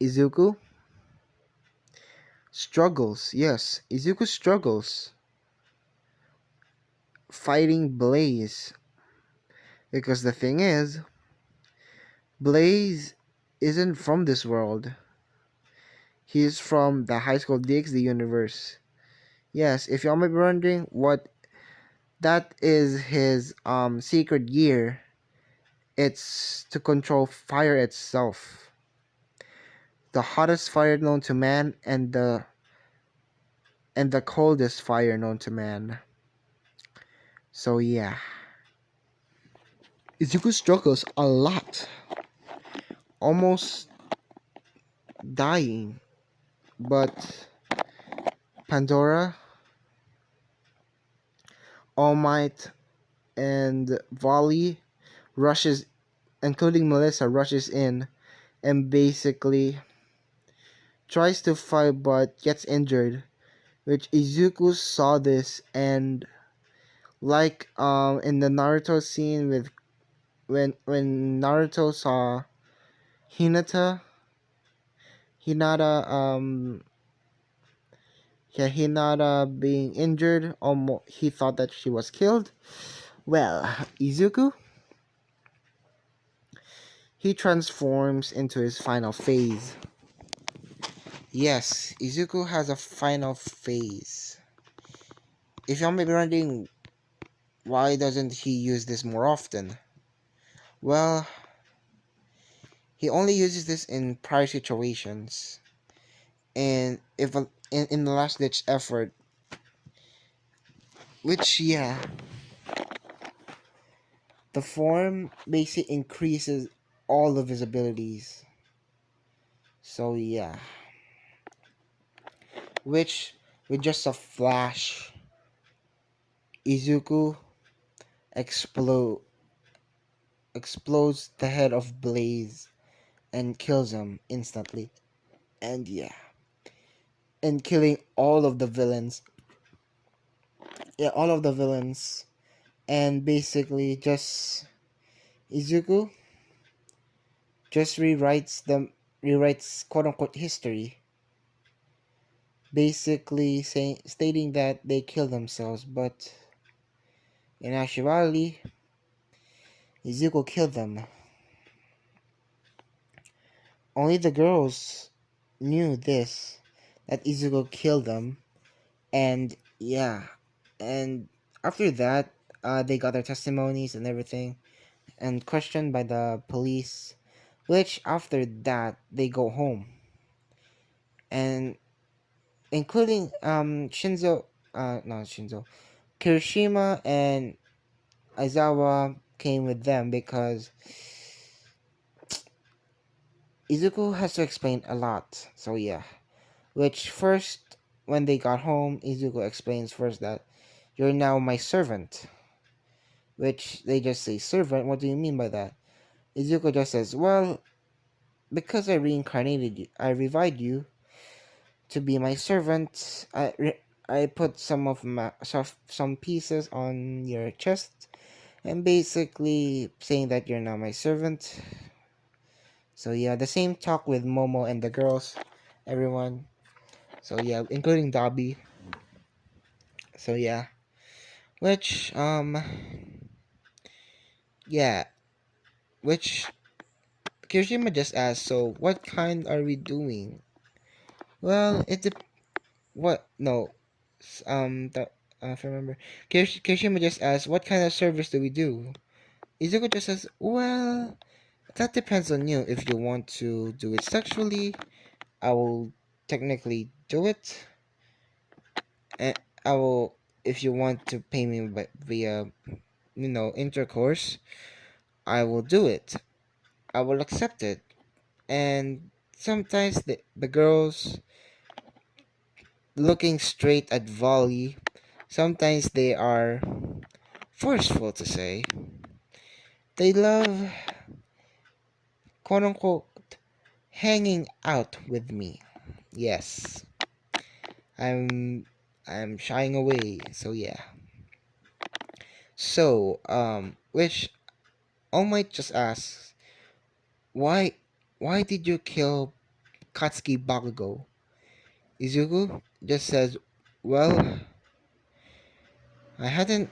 Izuku struggles. Yes, Izuku struggles fighting Blaze because the thing is, Blaze isn't from this world. He's from the High School DxD universe. Yes, if y'all might be wondering what that is, his secret gear. It's to control fire itself. The hottest fire known to man and the coldest fire known to man. So yeah. Izuku struggles a lot. Almost dying. But Pandora, All Might, and Volley rushes, including Melissa, rushes in and basically tries to fight but gets injured. Which Izuku saw this and like in the Naruto scene with when Naruto saw Hinata Hinata Hinata being injured, almost he thought that she was killed. Well, Izuku, he transforms into his final phase. Yes, Izuku has a final phase. If you may be wondering why doesn't he use this more often? Well, he only uses this in prior situations, and if in the last ditch effort, which yeah, the form basically increases all of his abilities. So yeah, which with just a flash, Izuku explode explodes the head of Blaze and kills him instantly. And yeah, and killing all of the villains. Yeah, all of the villains, and basically just Izuku just rewrites quote unquote history, basically saying stating that they killed themselves, but in actuality, Izuku killed them. Only the girls knew this, that Izuku killed them, and yeah, and after that, they got their testimonies and everything, and questioned by the police. Which after that, they go home, and including not Shinzo, Kirishima and Aizawa came with them because Izuku has to explain a lot. So yeah, which first when they got home, Izuku explains first that you're now my servant. Which they just say servant. What do you mean by that? Izuku just says, well, because I reincarnated you, I revived you to be my servant. I put some pieces on your chest and basically saying that you're now my servant. So yeah, the same talk with Momo and the girls, everyone. So yeah, including Dobby. So yeah, which yeah, which Kirishima just asked. So what kind are we doing? Well, what no, if I remember, Kirishima just asked, what kind of service do we do? Izuku just says, well, that depends on you. If you want to do it sexually, I will technically do it. And I will, if you want to pay me via, intercourse, I will do it. I will accept it. And sometimes the girls looking straight at volley, sometimes they are forceful to say. They love, quote unquote, hanging out with me. Yes, I'm I'm shying away. So yeah. So which All Might just asks, why why did you kill Katsuki Bakugo? Izuku just says, well, I hadn't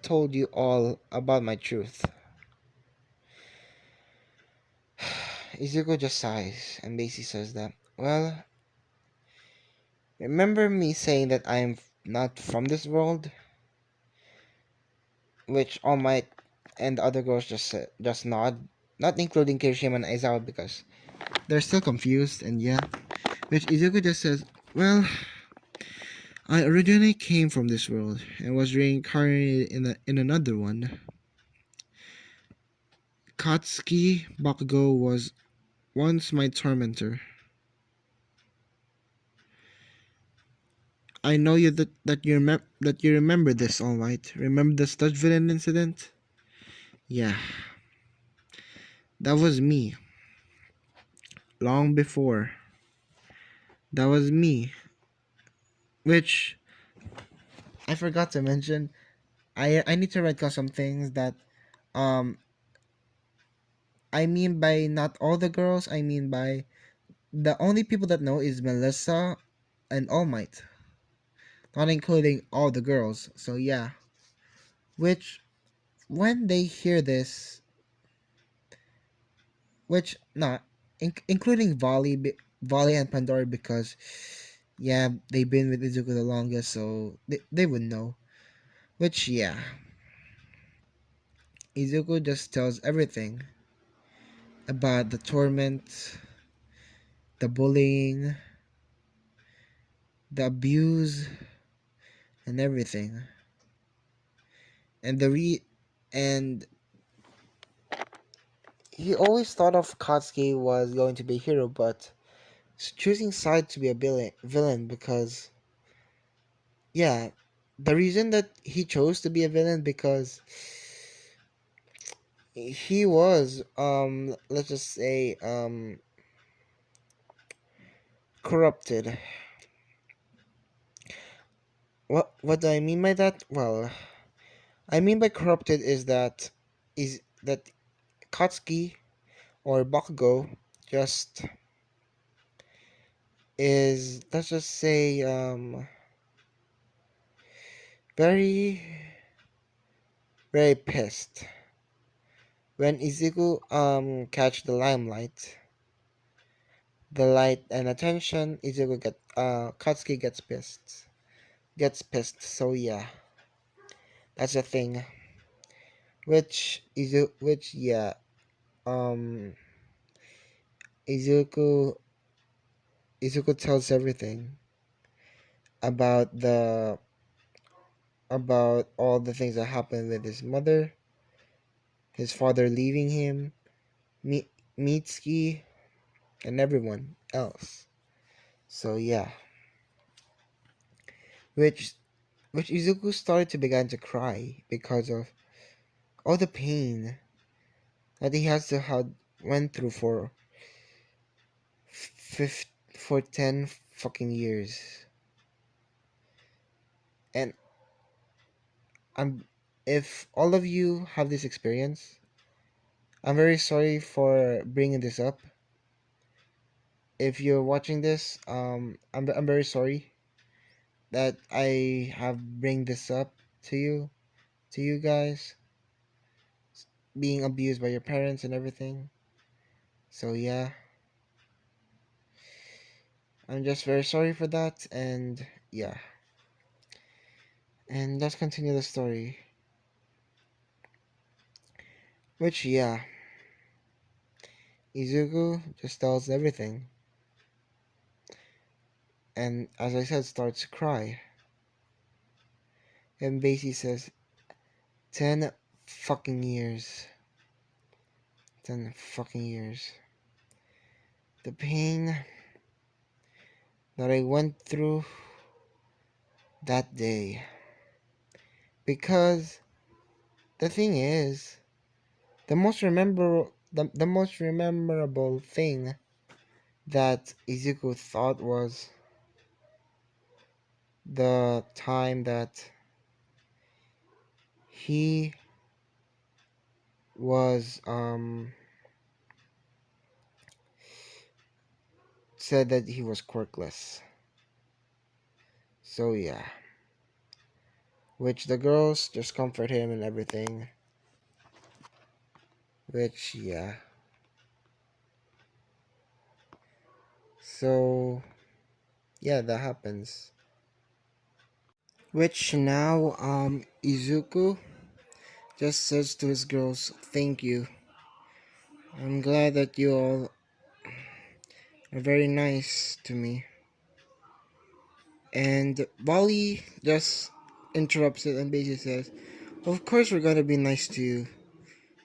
told you all about my truth. Izuku just sighs and basically says that, well, remember me saying that I'm not from this world? Which All Might and the other girls just nod, not including Kirishima and Aizawa because they're still confused, and yeah. Which Izuku just says, well, I originally came from this world and was reincarnated in another one. Katsuki Bakugo was once my tormentor. I know that you remember this, all right. Remember the sludge villain incident? Yeah, that was me. Long before. That was me. Which I forgot to mention. I need to write down some things that um I mean by not all the girls. I mean by the only people that know is Melissa and All Might, not including all the girls. So yeah, which when they hear this, which not including Volley, Volley and Pandora because yeah, they've been with Izuku the longest, so they would know. Which yeah, Izuku just tells everything about the torment, the bullying, the abuse, and everything. And the re and he always thought of Katsuki was going to be a hero, but choosing side to be a villain because yeah, the reason that he chose to be a villain because he was let's just say corrupted. What do I mean by that? Well, I mean by corrupted is that Katsuki or Bakugo just is, let's just say, very very pissed when Izuku catch the limelight, the light and attention. Izuku get Katsuki gets pissed. So yeah, that's the thing. Which yeah, um Izuku Izuku tells everything about the about all the things that happened with his mother, his father leaving him, Mi- Mitsuki, and everyone else. So yeah, which which Izuku started to begin to cry because of all the pain that he has to had went through for 10 fucking years. And I'm if all of you have this experience, I'm very sorry for bringing this up. If you're watching this, I'm very sorry that I have bring this up to you guys, being abused by your parents and everything. So yeah, I'm just very sorry for that, and yeah, and let's continue the story. Which yeah, Izuku just tells everything, and as I said, starts to cry, and basically says, 10 fucking years, 10 fucking years. The pain that I went through that day. Because the thing is, the most memorable thing that Izuku thought was the time that he was said that he was quirkless. So yeah, which the girls just comfort him and everything. Which yeah, so yeah, that happens. Which now Izuku just says to his girls, "Thank you. I'm glad that you all are very nice to me." And Bali just interrupts it and basically says, "Of course we're gonna be nice to you,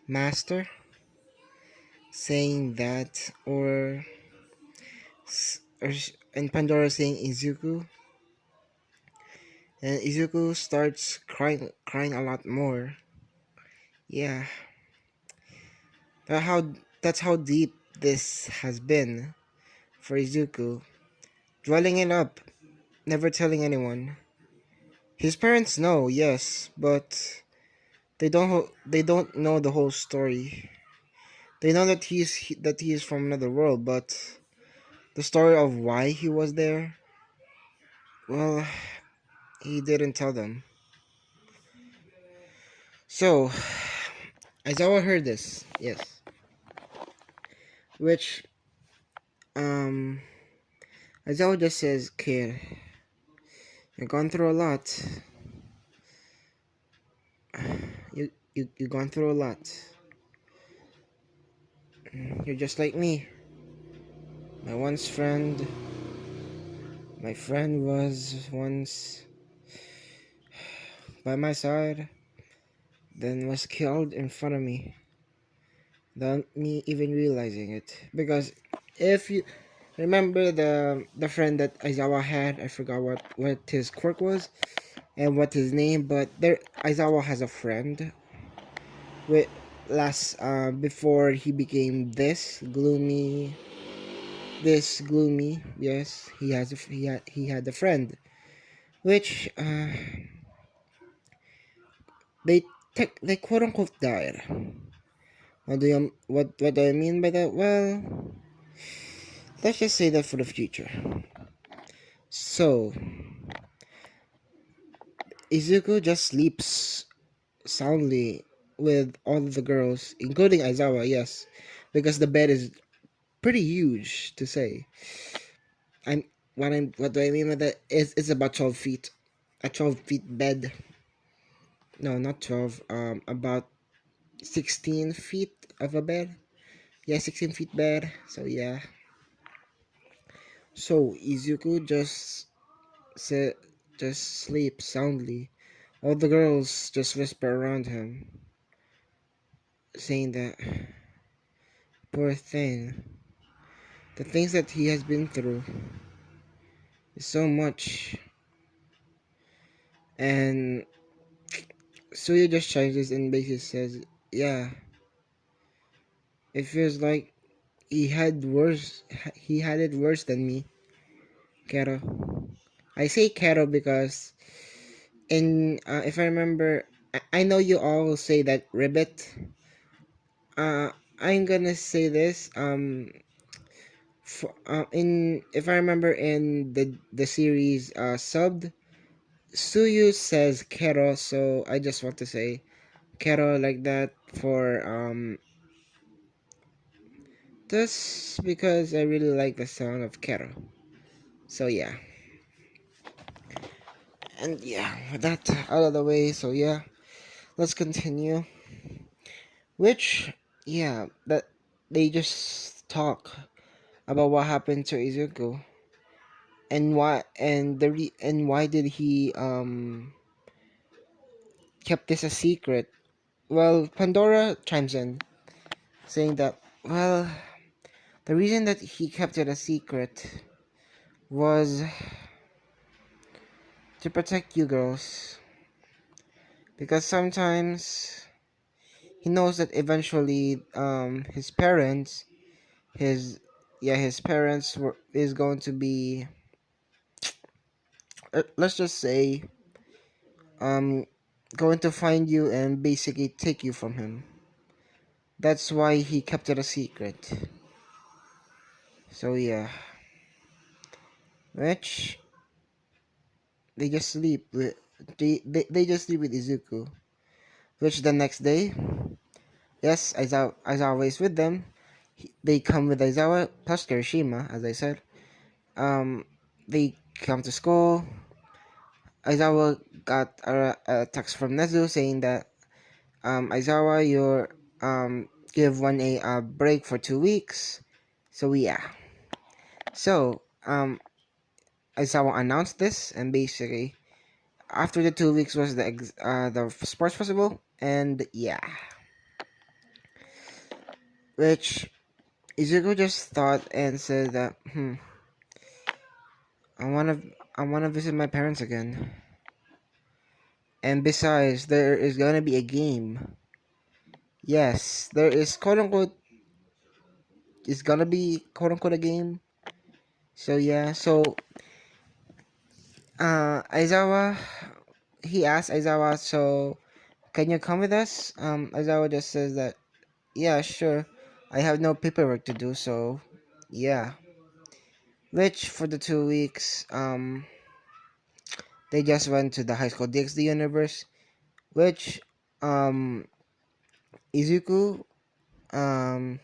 Master." Saying that, or and Pandora saying Izuku, and Izuku starts crying a lot more. Yeah, that how that's how deep this has been for Izuku, dwelling it up, never telling anyone. His parents know, yes, but they don't know the whole story. They know that he is from another world, but the story of why he was there, well, he didn't tell them. So, Aizawa heard this, yes, which um Aizawa just says, "Kid, you've gone through a lot. You've gone through a lot. You're just like me. My once friend, my friend was once by my side, then was killed in front of me, without me even realizing it. Because if you remember the friend that Aizawa had, I forgot what his quirk was and what his name, but there Aizawa has a friend with last before he became this gloomy. Yes, he had a friend which they they quote unquote died. What do I mean by that? Well, let's just say that for the future. So Izuku just sleeps soundly with all of the girls, including Aizawa. Yes, because the bed is pretty huge to say. I'm what do I mean by that? It's about 12 feet, a 12 feet bed. No, not 12. About 16 feet of a bed. Yeah, 16 feet bed. So yeah. So Izuku sa- just sleeps soundly. All the girls just whisper around him, saying that poor thing, the things that he has been through is so much. And Suya just changes and basically says, "Yeah, it feels like He had it worse than me, Kero." I say Kero because if I remember, I know you all say that ribbit. I'm gonna say this. In if I remember in the series subbed, Suyu says Kero, so I just want to say Kero like that for just because I really like the sound of Kero. So yeah, and yeah, with that out of the way, so yeah, let's continue. Which yeah, that they just talk about what happened to Izuku and why did he kept this a secret. Well, Pandora chimes in, saying that, well, the reason that he kept it a secret was to protect you girls. Because sometimes he knows that eventually his parents, his parents is going to be, let's just say, um, going to find you and basically take you from him. That's why he kept it a secret. So yeah, which they just sleep with they just sleep with Izuku. Which the next day, yes, Aizawa is with them. They come with Aizawa plus Kirishima, as I said. Um, they come to school. Aizawa got a text from Nezu saying that Aizawa, you're give one a break for 2 weeks. So yeah. So Aizawa announced this, and basically after the 2 weeks was the sports festival, and yeah, which Izuku just thought and said that I wanna visit my parents again. And besides, there is gonna be a game. Yes, there is quote unquote is gonna be quote unquote a game. So yeah, so Aizawa he asked Aizawa, so can you come with us? Aizawa just says that yeah, sure. I have no paperwork to do, so yeah. Which for the 2 weeks, they just went to the high school DxD universe, which um Izuku um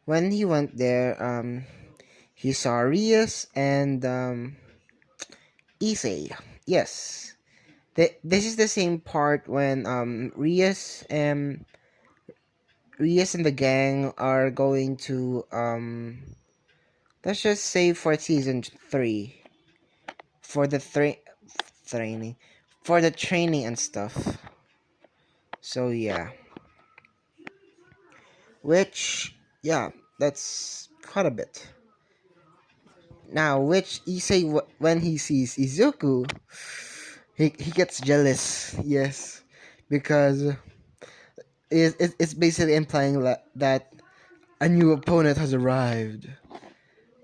when he went there he saw Rias and Issei. Yes. This is the same part when Rias and the gang are going to let's just say for season 3 for the training for the training and stuff. So yeah, which yeah, that's quite a bit. Now, which Issei when he sees Izuku, he gets jealous. Yes, because it's basically implying that a new opponent has arrived.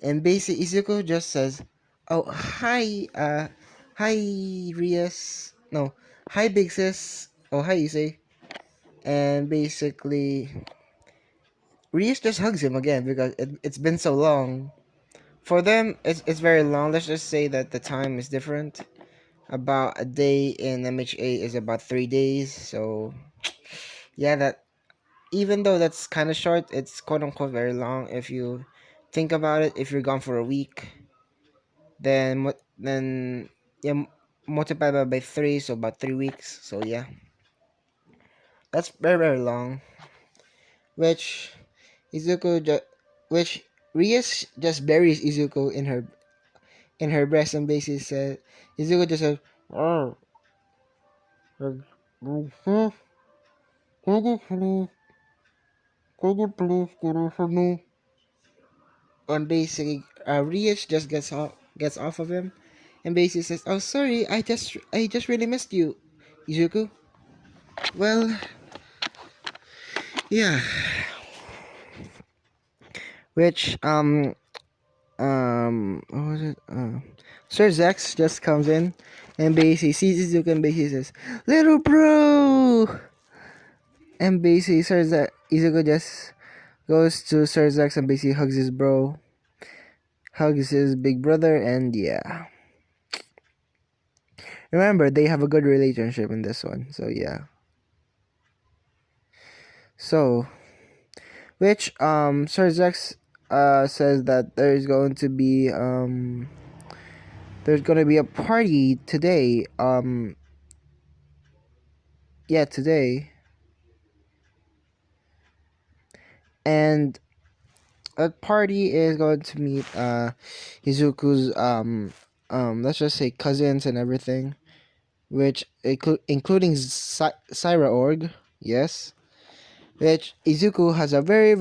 And basically, Izuku just says, "Oh, hi, hi, Rias. No, hi, Big Sis. Oh, hi, Issei." And basically, Rias just hugs him again because it's been so long. For them, it's very long. Let's just say that the time is different. About a day in MHA is about 3 days. So yeah, that even though that's kind of short, it's quote unquote very long if you think about it. If you're gone for a week, then yeah, multiply by 3, so about 3 weeks. So yeah, that's very long. Which Izuku just which Rias just buries Izuku in her breast and basically said Izuku just said, "Oh, could you please get off of me?" And basically, Rias just gets off of him, and basically says, "Oh, sorry, I just really missed you, Izuku." Well, yeah. Which what was it? Sir Zex just comes in, and basically sees Izuku and basically says, "Little bro," and basically Izuku just goes to Sir Zex and basically hugs his bro, hugs his big brother, and yeah. Remember, they have a good relationship in this one, so yeah. So, which Sir Zex says that there's gonna be a party today. Yeah, today, and a party is going to meet Izuku's let's just say cousins and everything, which including Syra Org. Yes, which Izuku has a very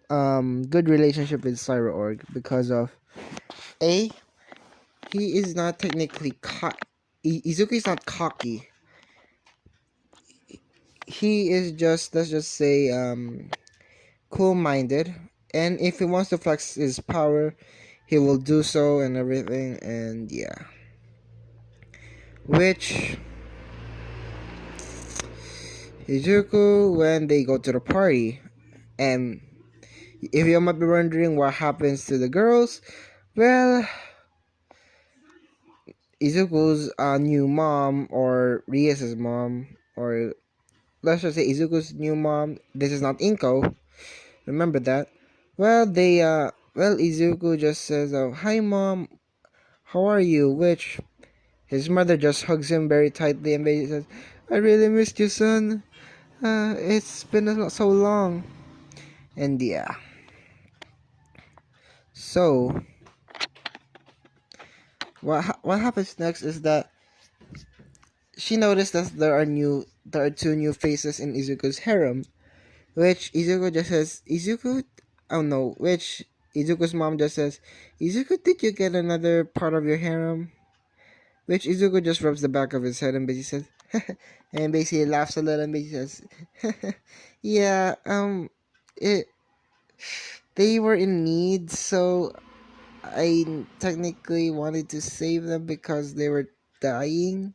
good relationship with Syra Org because of a he is not technically Izuku is not cocky. He is just, let's just say, cool-minded, and if he wants to flex his power, he will do so and everything. And yeah, which Izuku, when they go to the party, and if you might be wondering what happens to the girls, well, Izuku's new mom, or Rias's mom, or let's just say Izuku's new mom. This is not Inko. Remember that. Well, Izuku just says, "Oh, hi, mom. How are you?" Which his mother just hugs him very tightly and basically says, "I really missed you, son. It's been so long." And yeah. So what happens next is that she noticed that there are two new faces in Izuku's harem, which Izuku just says, "Izuku, oh no," which Izuku's mom just says, "Izuku, did you get another part of your harem?" Which Izuku just rubs the back of his head and basically says, and basically laughs a little and basically says, "Yeah, it they were in need, so I technically wanted to save them because they were dying.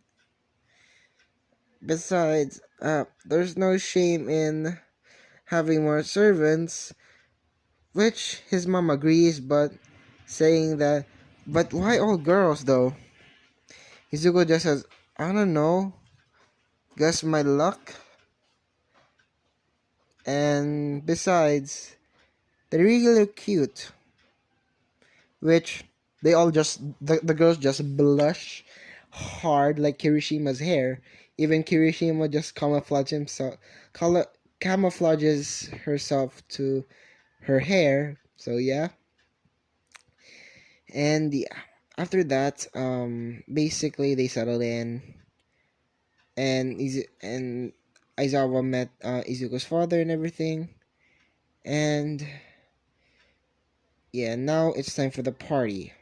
Besides, there's no shame in having more servants," which his mom agrees, but saying that, "But why all girls though?" Izuku just says, "I don't know, guess my luck. And besides, they really look cute." which the girls just blush hard like Kirishima's hair. Even Kirishima just camouflages herself to her hair. So yeah, and yeah, after that, basically they settled in, and Aizawa met Izuku's father and everything, and yeah, now it's time for the party,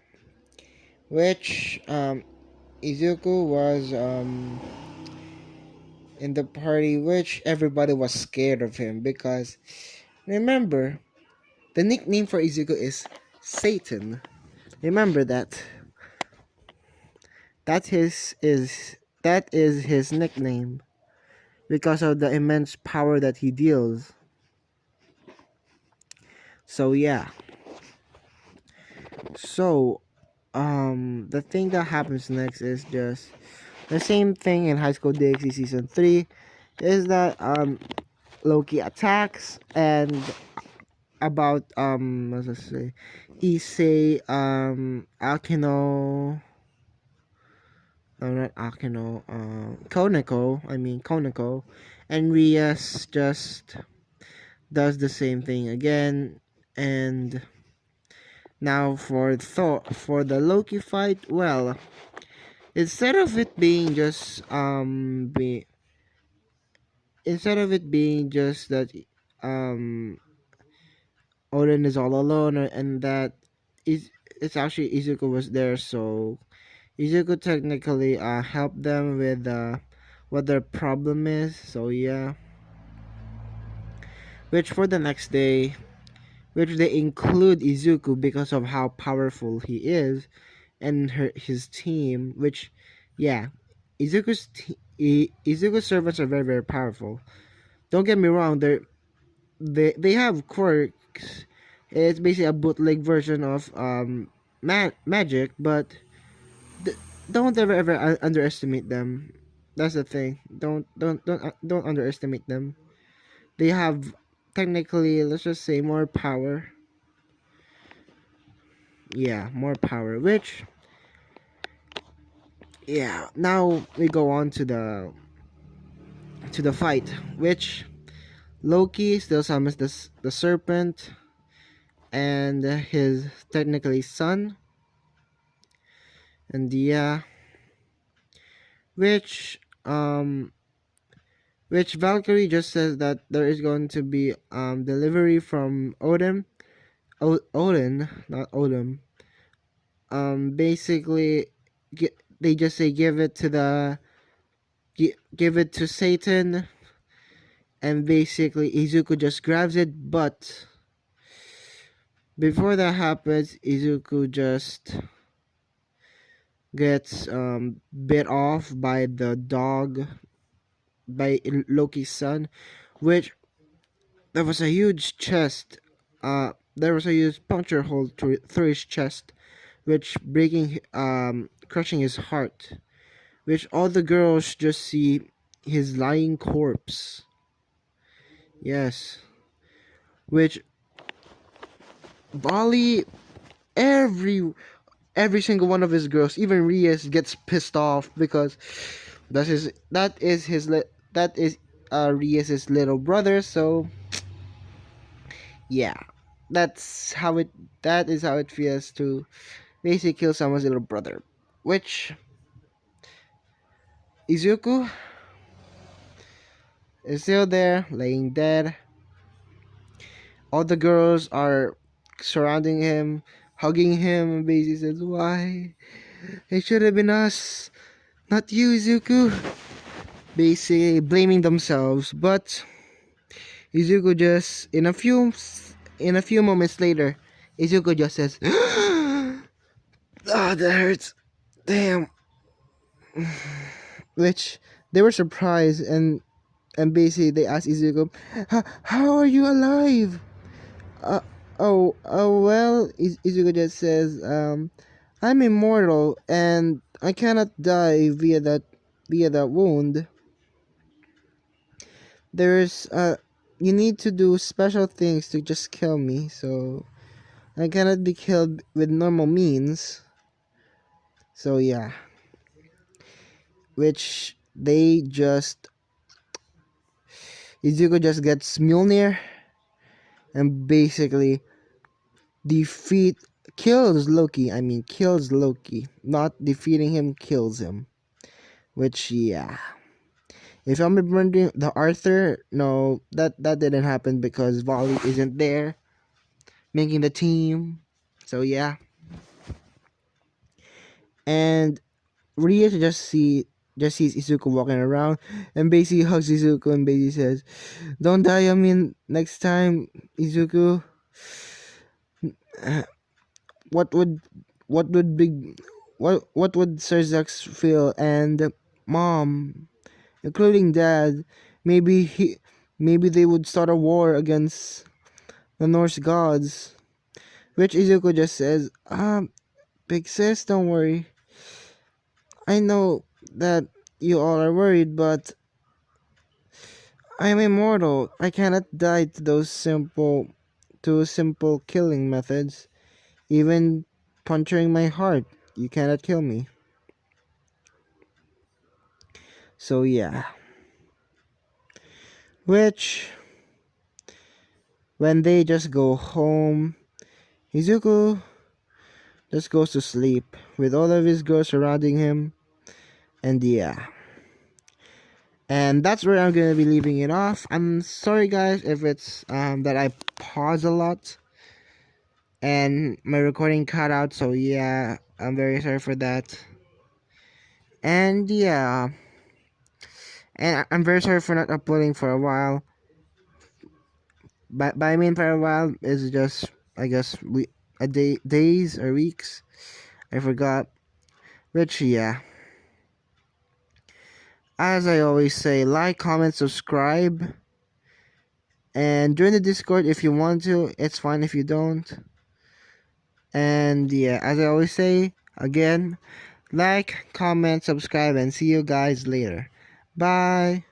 which Izuku was in the party, which everybody was scared of him because remember the nickname for Izuku is Satan. Remember that. That is his nickname because of the immense power that he deals. So yeah. So the thing that happens next is just the same thing in High School DxD season 3 is that Loki attacks and about what's I say Issei Akino, no, not Akino, Koneko, and Rias just does the same thing again. And now for the Loki fight, well, instead of it being just instead of it being just that um Odin is all alone, and that is it's actually Izuku was there, so Izuku technically helped them with what their problem is. So yeah, which for the next day, which they include Izuku because of how powerful he is and his team. Which, yeah, Izuku's servants are very very powerful. Don't get me wrong, they have quirks. It's basically a bootleg version of magic, but th- don't ever underestimate them. That's the thing. Don't underestimate them. They have technically, let's just say, more power. Yeah, more power. Which, yeah. Now we go on to the fight, which Loki still summons the serpent and his technically son, and yeah, which which Valkyrie just says that there is going to be delivery from Odin, not Odin. Basically, they just say give it to Satan, and basically Izuku just grabs it. But before that happens, Izuku just gets bit off by the dog by Loki's son, which there was a huge chest. There was a huge puncture hole through his chest, which crushing his heart. Which all the girls just see his lying corpse. Yes, which Bali, every every single one of his girls, even Rias gets pissed off because that is Rias's little brother. So yeah, that's how it that is how it feels to basically kill someone's little brother. Which Izuku is still there, laying dead. All the girls are surrounding him, hugging him, and basically says, "Why? It should have been us, not you, Izuku." Basically blaming themselves, but Izuku just in a few moments later, Izuku just says, "Ah, that hurts. Damn." Which they were surprised, and basically they asked Izuku, "How are you alive?" Uh, well, Izuku just says, "I'm immortal and I cannot die via that wound. There's you need to do special things to just kill me. So and cannot be killed with normal means. So yeah, which they just Izuku just gets Mjolnir and basically defeat kills Loki. I mean kills Loki. Not defeating him, kills him. Which yeah. If I'm remembering the Arthur, no, that didn't happen because Volley isn't there making the team. So yeah. And Rhea just sees Izuku walking around and basically hugs Izuku and basically says, "Don't die, I mean next time, Izuku." What would what would big what would Sir Zex feel and mom, including dad, maybe he maybe they would start a war against the Norse gods. Which Izuku just says, big sis, don't worry. I know that you all are worried, but I am immortal. I cannot die to simple killing methods. Even puncturing my heart, you cannot kill me. So yeah. Which when they just go home, Izuku just goes to sleep with all of his girls surrounding him. And yeah. And that's where I'm gonna be leaving it off. I'm sorry guys if it's that I pause a lot and my recording cut out, so yeah, I'm very sorry for that. And yeah, and I'm very sorry for not uploading for a while. By I mean for a while is just I guess days or weeks. I forgot. Which yeah. As I always say, like, comment, subscribe, and join the Discord if you want to. It's fine if you don't. And yeah, as I always say, again, like, comment, subscribe, and see you guys later. Bye.